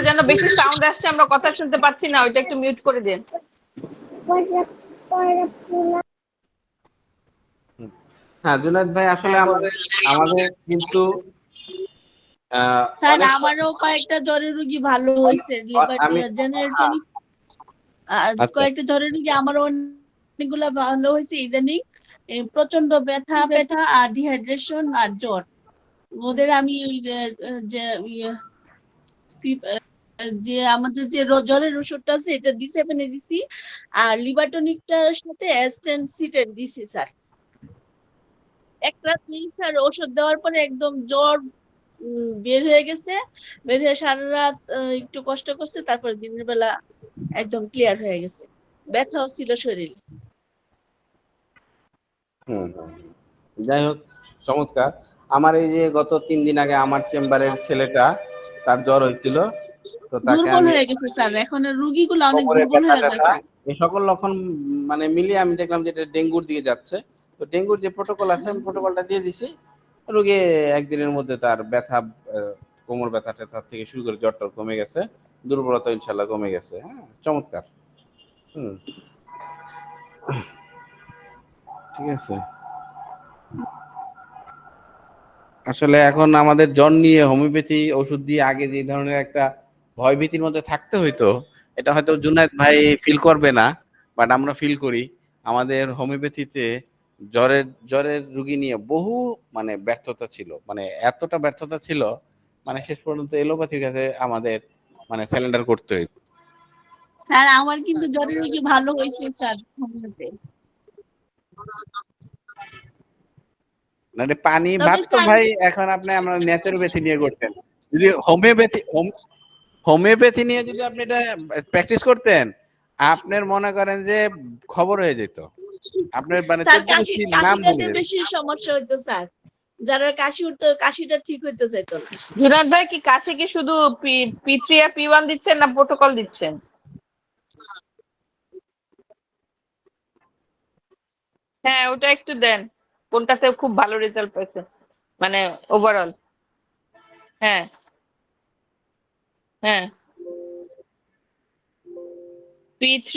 যেন বেশি সাউন্ড আসছে, আমরা কথা শুনতে পাচ্ছি না, ওইটা একটু মিউট করে দিন। হ্যাঁ জুনায়েদ ভাই, আসলে হ্যাঁ বলুন। আমাদের আমাদের কিন্তু স্যার অনেক আমারও কয়েকটা জ্বরের রোগী ভালো হয়েছে, লিভার আমি জেনারেটনিক আর আচ্ছা কয়েকটা জ্বরের রোগী আমারও অনেকগুলা ভালো হয়েছে ইদানিং। প্রচন্ড ব্যথা ব্যথা আর ডিহাইড্রেশন আর জ্বর, ওদের আমি যে ইয়ে, যে আমাদের যে জ্বরের ওষুধটা আছে এটা D7 দিছি, আর লিভারটনিকটার সাথে অ্যাস্টেনসিটেট দিছি স্যার। এক রাতেই স্যার ওষুধ দেওয়ার পরে একদম জ্বর বের হয়ে গেছে, বের হয়ে সারা রাত একটু কষ্ট করছে, তারপর দিনের বেলা একদম ক্লিয়ার হয়ে গেছে, ব্যথাও ছিল শরীরে। হুম হুম। যাই হোক, চমৎকার। আমার এই যে গত 3 দিন আগে আমার চেম্বারের ছেলেটা, তার জ্বর হয়েছিল, তো তাকে দুর্বল আমি হয়ে গেছে স্যার, এখন রুগীগুলো অনেক কোমরে দুর্বল ব্যথা হয়ে যায় ট্যাথা স্যার। এই সকল লক্ষণ মানে মিলিয়ে আমি দেখলাম যে এটা ডেঙ্গুর দিকে যাচ্ছে। তো ডেঙ্গুর যে প্রোটোকল আছে আমি প্রোটোকলটা দিয়ে দিছি, রোগী একদিনের মধ্যে তার ব্যথা, কোমর ব্যথা ট্যাথা থেকে শুরু করে জ্বরটা কমে গেছে, দুর্বলতা ইনশাল্লাহ কমে গেছে। হ্যাঁ, চমৎকার। হুম, ঠিক আছে। আসলে এখন আমাদের জ্বর নিয়ে হোমিওপ্যাথি ওষুধ দিয়ে আগে যে ধরনের একটা ভয়ভীতির মধ্যে থাকতে হইতো, এটা হয়তো জুনায়েদ ভাই ফিল করবে না, বাট আমরা ফিল করি। আমাদের হোমিওপ্যাথিতে জ্বরের রুগী নিয়ে বহু মানে ব্যর্থতা ছিল, মানে এতটা ব্যর্থতা ছিল, মানে শেষ পর্যন্ত এলোপ্যাথির কাছে আমাদের মানে স্যালেন্ডার করতে হইতো। স্যার আমার কিন্তু জ্বরের রোগী ভালো হয়েছে স্যার হোমিওতে। মানে পানি তবে ভাত তো স্যার ভাই এখন আপনি আমরা ন্যাচুরোপ্যাথি নিয়ে করতেন, যদি হোমিওপ্যাথি নিয়ে যদি আপনি এটা প্র্যাকটিস করতেন, আপনার মনে করেন যে খবর হয়ে যেত, আপনার মানে স্যার 14 গোষ্ঠীর নাম কাশিটাতে বলে যেত। বেশি সমস্যা হইতো স্যার, যারা কাশি উঠতো কাশিটা ঠিক হইতে চাইতো না। জুনাদ ভাই কি কাছে কি শুধু P3 আর P1 দিচ্ছেন না প্রোটোকল দিচ্ছেন? হ্যাঁ ওটা একটু দেন, কোনটাতে খুব ভালো রেজাল্ট পাইছে মানে ওভারঅল। হ্যাঁ হ্যাঁ, P3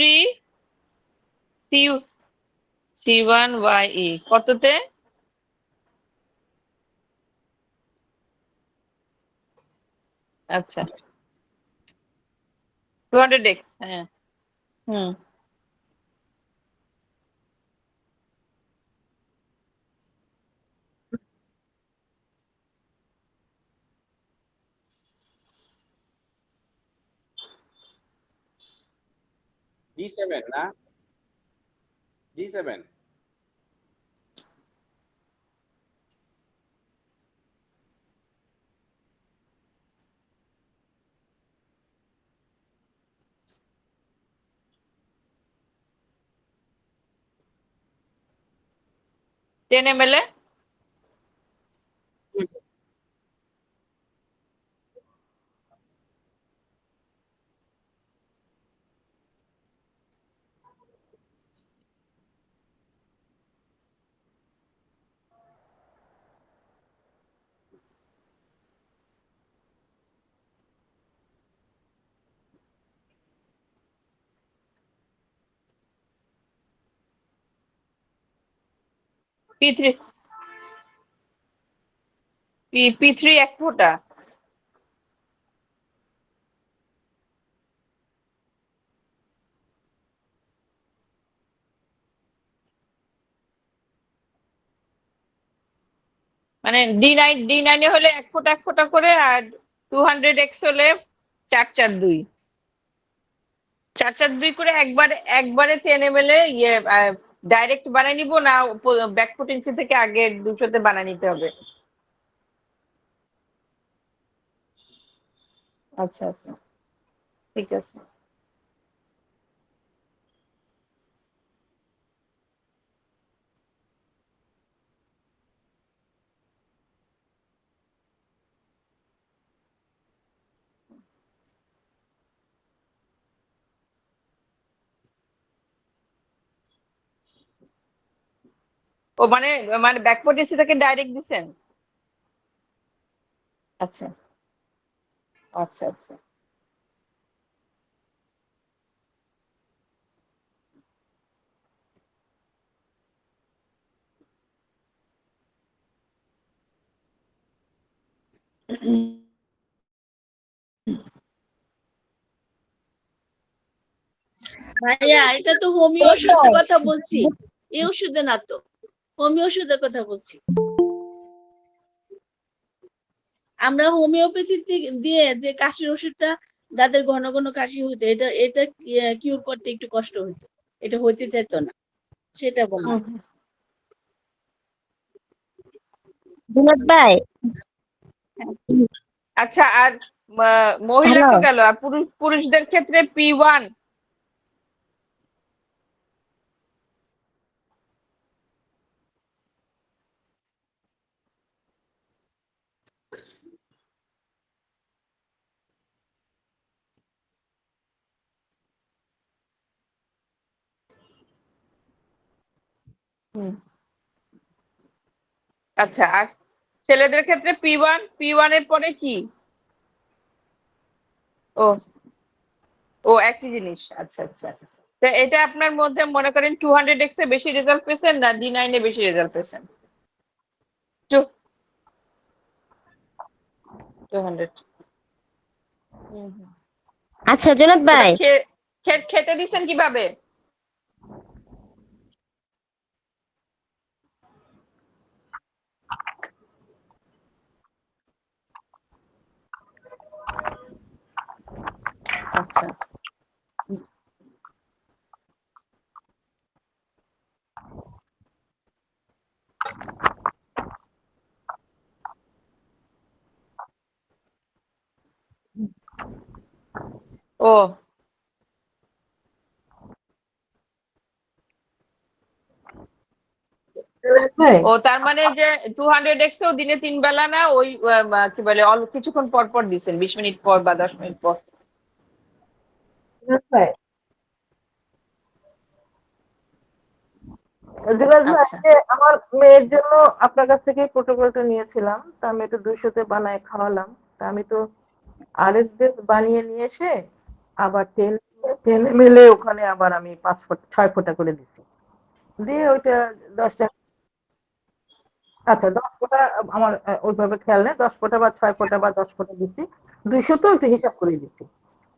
C1YE কততে? আচ্ছা 200x, হ্যাঁ। হুম, D7 না, D7 10 ml এ? P3 P3 এক ফোঁটা। মানে D9 এ হলে এক ফোঁটা করে, আর 200x হলে 4-4-2, 4-4-2 করে একবারে একবারে 10 ml এ ইয়ে ডাইরেক্ট বানাই নিব না ব্যাক পোটেন্সি থেকে আগে 200-তে বানাই নিতে হবে? আচ্ছা আচ্ছা, ঠিক আছে। ও মানে মানে ব্যাক পোটেন্সি থেকে ডাইরেক্ট দিছেন? আচ্ছা আচ্ছা আচ্ছা, ভাইয়া এটা তো হোমিও ওষুধের কথা বলছি, এই ওষুধে না তো, হোমিও ওষুধের কথা বলছি। আমরা হোমিওপ্যাথি দিয়ে যে কাশির ওষুধটা, যাদের ঘন ঘন কাশি হইতো, এটা এটা কিউর করতে একটু কষ্ট হইতো, এটা হইতে চাইতো না, সেটা বললাম। বিনোদ ভাই, আচ্ছা, আর মহিলা তো হ্যালো। গেল, আর পুরুষদের ক্ষেত্রে P1। আচ্ছা, আর ছেলেদের ক্ষেত্রে P1 এর পরে কি? ও ও একই জিনিস। আচ্ছা আচ্ছা, তো এটা আপনার মধ্যে মনে করেন 200x এ বেশি রেজাল্ট পেয়েছেন না D9 এ বেশি রেজাল্ট পেয়েছেন? 200। আচ্ছা জুনাদ ভাই, খেতে দিচ্ছেন কিভাবে? আচ্ছা, ও ও তার মানে যে 200x ও দিনে 3 বেলা না, ওই কি বলে অল্প কিছুক্ষণ পর পর দিচ্ছেন, 20 মিনিট পর বা 10 মিনিট পর। আচ্ছা, আমার মেয়ের জন্য আপনার কাছ থেকে প্রোটোকলটা নিয়েছিলাম, তা আমি একটু 200-তে বানায় খাওয়ালাম। তা আমি তো RS বেস বানিয়ে নিয়ে এসে আবার 10 ml ওখানে আবার আমি 6 ফোঁটা করে দিচ্ছি, দিয়ে ওইটা 10টা। আচ্ছা 10 ফোঁটা, আমার ওইভাবে খেয়াল নেই, 10 ফোঁটা বা 6 ফোঁটা বা 10 ফোঁটা দিচ্ছি। 200 তো একটু হিসাব করে দিচ্ছি।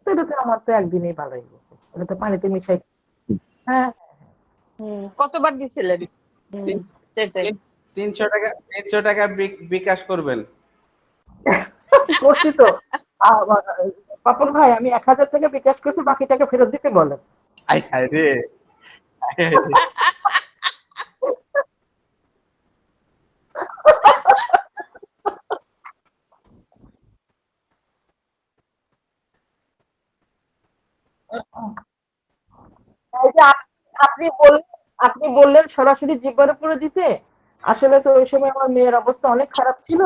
তো এটা তো আমার তো একদিনেই ভালো হয়ে গেছে, এটা তো পানিতে মিশাই। হ্যাঁ, কতবার দিছিলেন? সেটাই। 300 টাকা বিকাশ করবেন। করছি তো। পাপন ভাই, আমি 1000 টাকা বিকাশ করছি, বাকি টাকা ফেরত দিতে বলেন। আই হায় রে, আই হায় রে। এই যে আপনি বললেন সরাসরি জিব্বার উপরে দিতে, আসলে তো ওই সময় আমার মেয়ের অবস্থা অনেক খারাপ ছিল।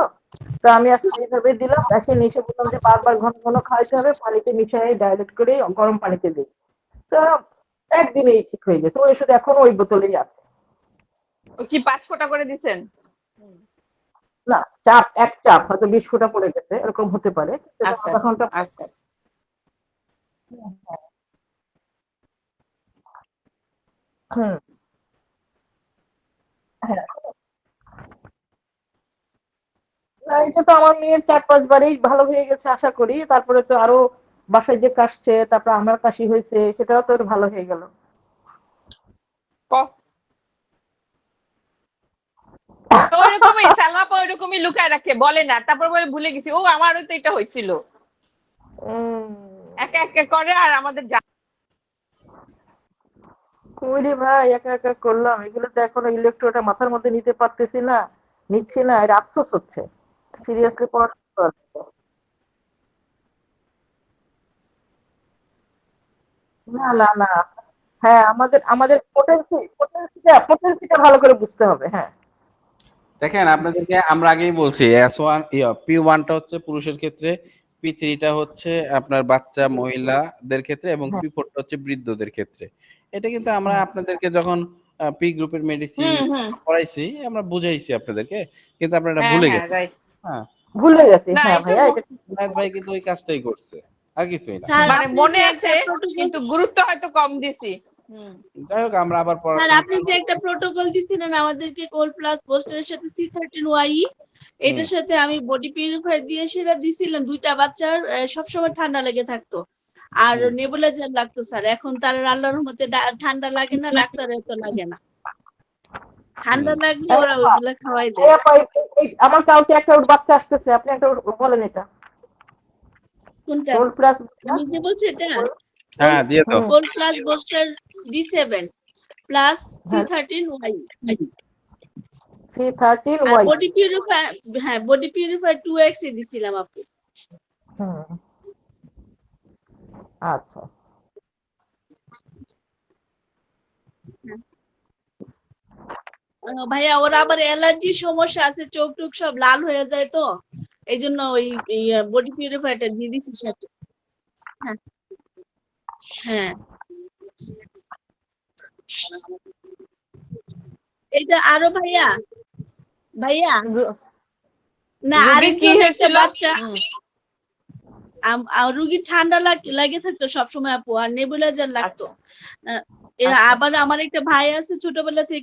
তো আমি আসলে এইভাবে দিলাম, এখন এসে বললাম যে বারবার ঘন ঘন খাইতে হবে, পানিতে মিশিয়ে ডাইরেক্ট করে গরম পানিতে দিই। তো একদিনেই ঠিক হয়ে গেছে, ওই ওষুধ এখন ওই বোতলেই আছে। ও কি 5 ফোঁটা করে দিছেন? না, এক চাপ হয়তো 20 ফোঁটা পড়ে গেছে, এরকম হতে পারে, কিন্তু আচ্ছা আধা ঘন্টা। আচ্ছা। হুম, হ্যাঁ। না, এটা তো আমার মেয়ের 4-5 বারেই ভালো হয়ে গেছে আশা করি। তারপরে তো আরো বাসায় যে কাশছে, তারপর আমার কাশি হয়েছে, সেটাও তো ভালো হয়ে গেল। ওইরকমই সালমা আপা ওইরকমই লুকায় রাখে, বলে না, তারপর বলে ভুলে গেছি, ও আমারও তো এটা হয়েছিল। উম, একা একা করে আর আমাদের ওরে ভাই, একা একা করলাম এগুলো, তো এখনো ইলেকট্রোটা মাথার মধ্যে নিতে পারতেছি না, নিচ্ছি না, এর আফসোস হচ্ছে। সিরিয়াসলি পড়াশোনা করতে হবে। না না না, হ্যাঁ, আমাদের আমাদের পোটেন্সিটা ভালো করে বুঝতে হবে। হ্যাঁ, দেখেন, আপনাদেরকে আমরা আগেই বলছি, S1 P1টা হচ্ছে পুরুষের ক্ষেত্রে, P3টা হচ্ছে আপনার বাচ্চা মহিলাদের ক্ষেত্রে, এবং হ্যাঁ, P4টা হচ্ছে বৃদ্ধদের ক্ষেত্রে। এটা কিন্তু আমরা আপনাদেরকে যখন পি গ্রুপের মেডিসিন হুম হুম পড়াইছি, আমরা বুঝাইছি আপনাদেরকে, কিন্তু আপনারা হ্যাঁ ভুলে হ্যাঁ গেছেন। রাইট। হ্যাঁ, ভুলে গেছি। না হ্যাঁ এটা ভাইয়া, এটা জুনায়েদ ভাই কিন্তু ওই কাজটাই করছে, আর কিছুই না। স্যার মানে আপনি মনে যে আছে, একটা প্রোটোকল, কিন্তু গুরুত্ব হয়তো কম দিছি। যাই হোক, আমরা আবার স্যার পড়াশোনা আপনি যে একটা প্রোটোকল দিছিলেন আমাদেরকে, কোল প্লাস বুস্টারের সাথে C13Y, এটার সাথে আমি বডি পিউরিফায়ার দিয়ে সেটা দিছিলাম, 2টা বাচ্চার সবসময় ঠান্ডা লেগে থাকতো আর হুম। নেবুলাইজার লাগতো স্যার। এখন তার আল্লাহর রহমতে ঠান্ডা লাগে না, ডাক্তারের তো লাগে না। ঠান্ডা লাগলে ওরা ওইগুলা খাওয়াই দেয়। আমার কালকে একটা বাচ্চা আসতেছে, আপনি একটা বলেন এটা কোনটা গোল্ড প্লাস আমি যে বলছি এটা? হ্যাঁ দিয়ে দাও। Gold plus booster D7 plus C13Y C13 আর ওয়াই। বডি পিউরিফায়ার, হ্যাঁ বডি পিউরিফায়ার 2X এ দিছিলাম আপু। আচ্ছা ভাইয়া ওরা আবার অ্যালার্জির সমস্যা আছে, চোখ টোক সব লাল হয়ে যায়, তো এই জন্য ওই বডি পিউরিফায়ারটা দিয়ে দিছি সাথে। হ্যাঁ হ্যাঁ এটা আরো ভাইয়া ভাইয়া না রুগীর কি আরেকজন একটা হয়েছিল? বাচ্চা রুগীর ঠান্ডা লাগে থাকতো সবসময় আপু, আর নেবুলাইজার লাগতো। আচ্ছা। আবার আমার একটা ভাই আছে ছোটবেলা থেকে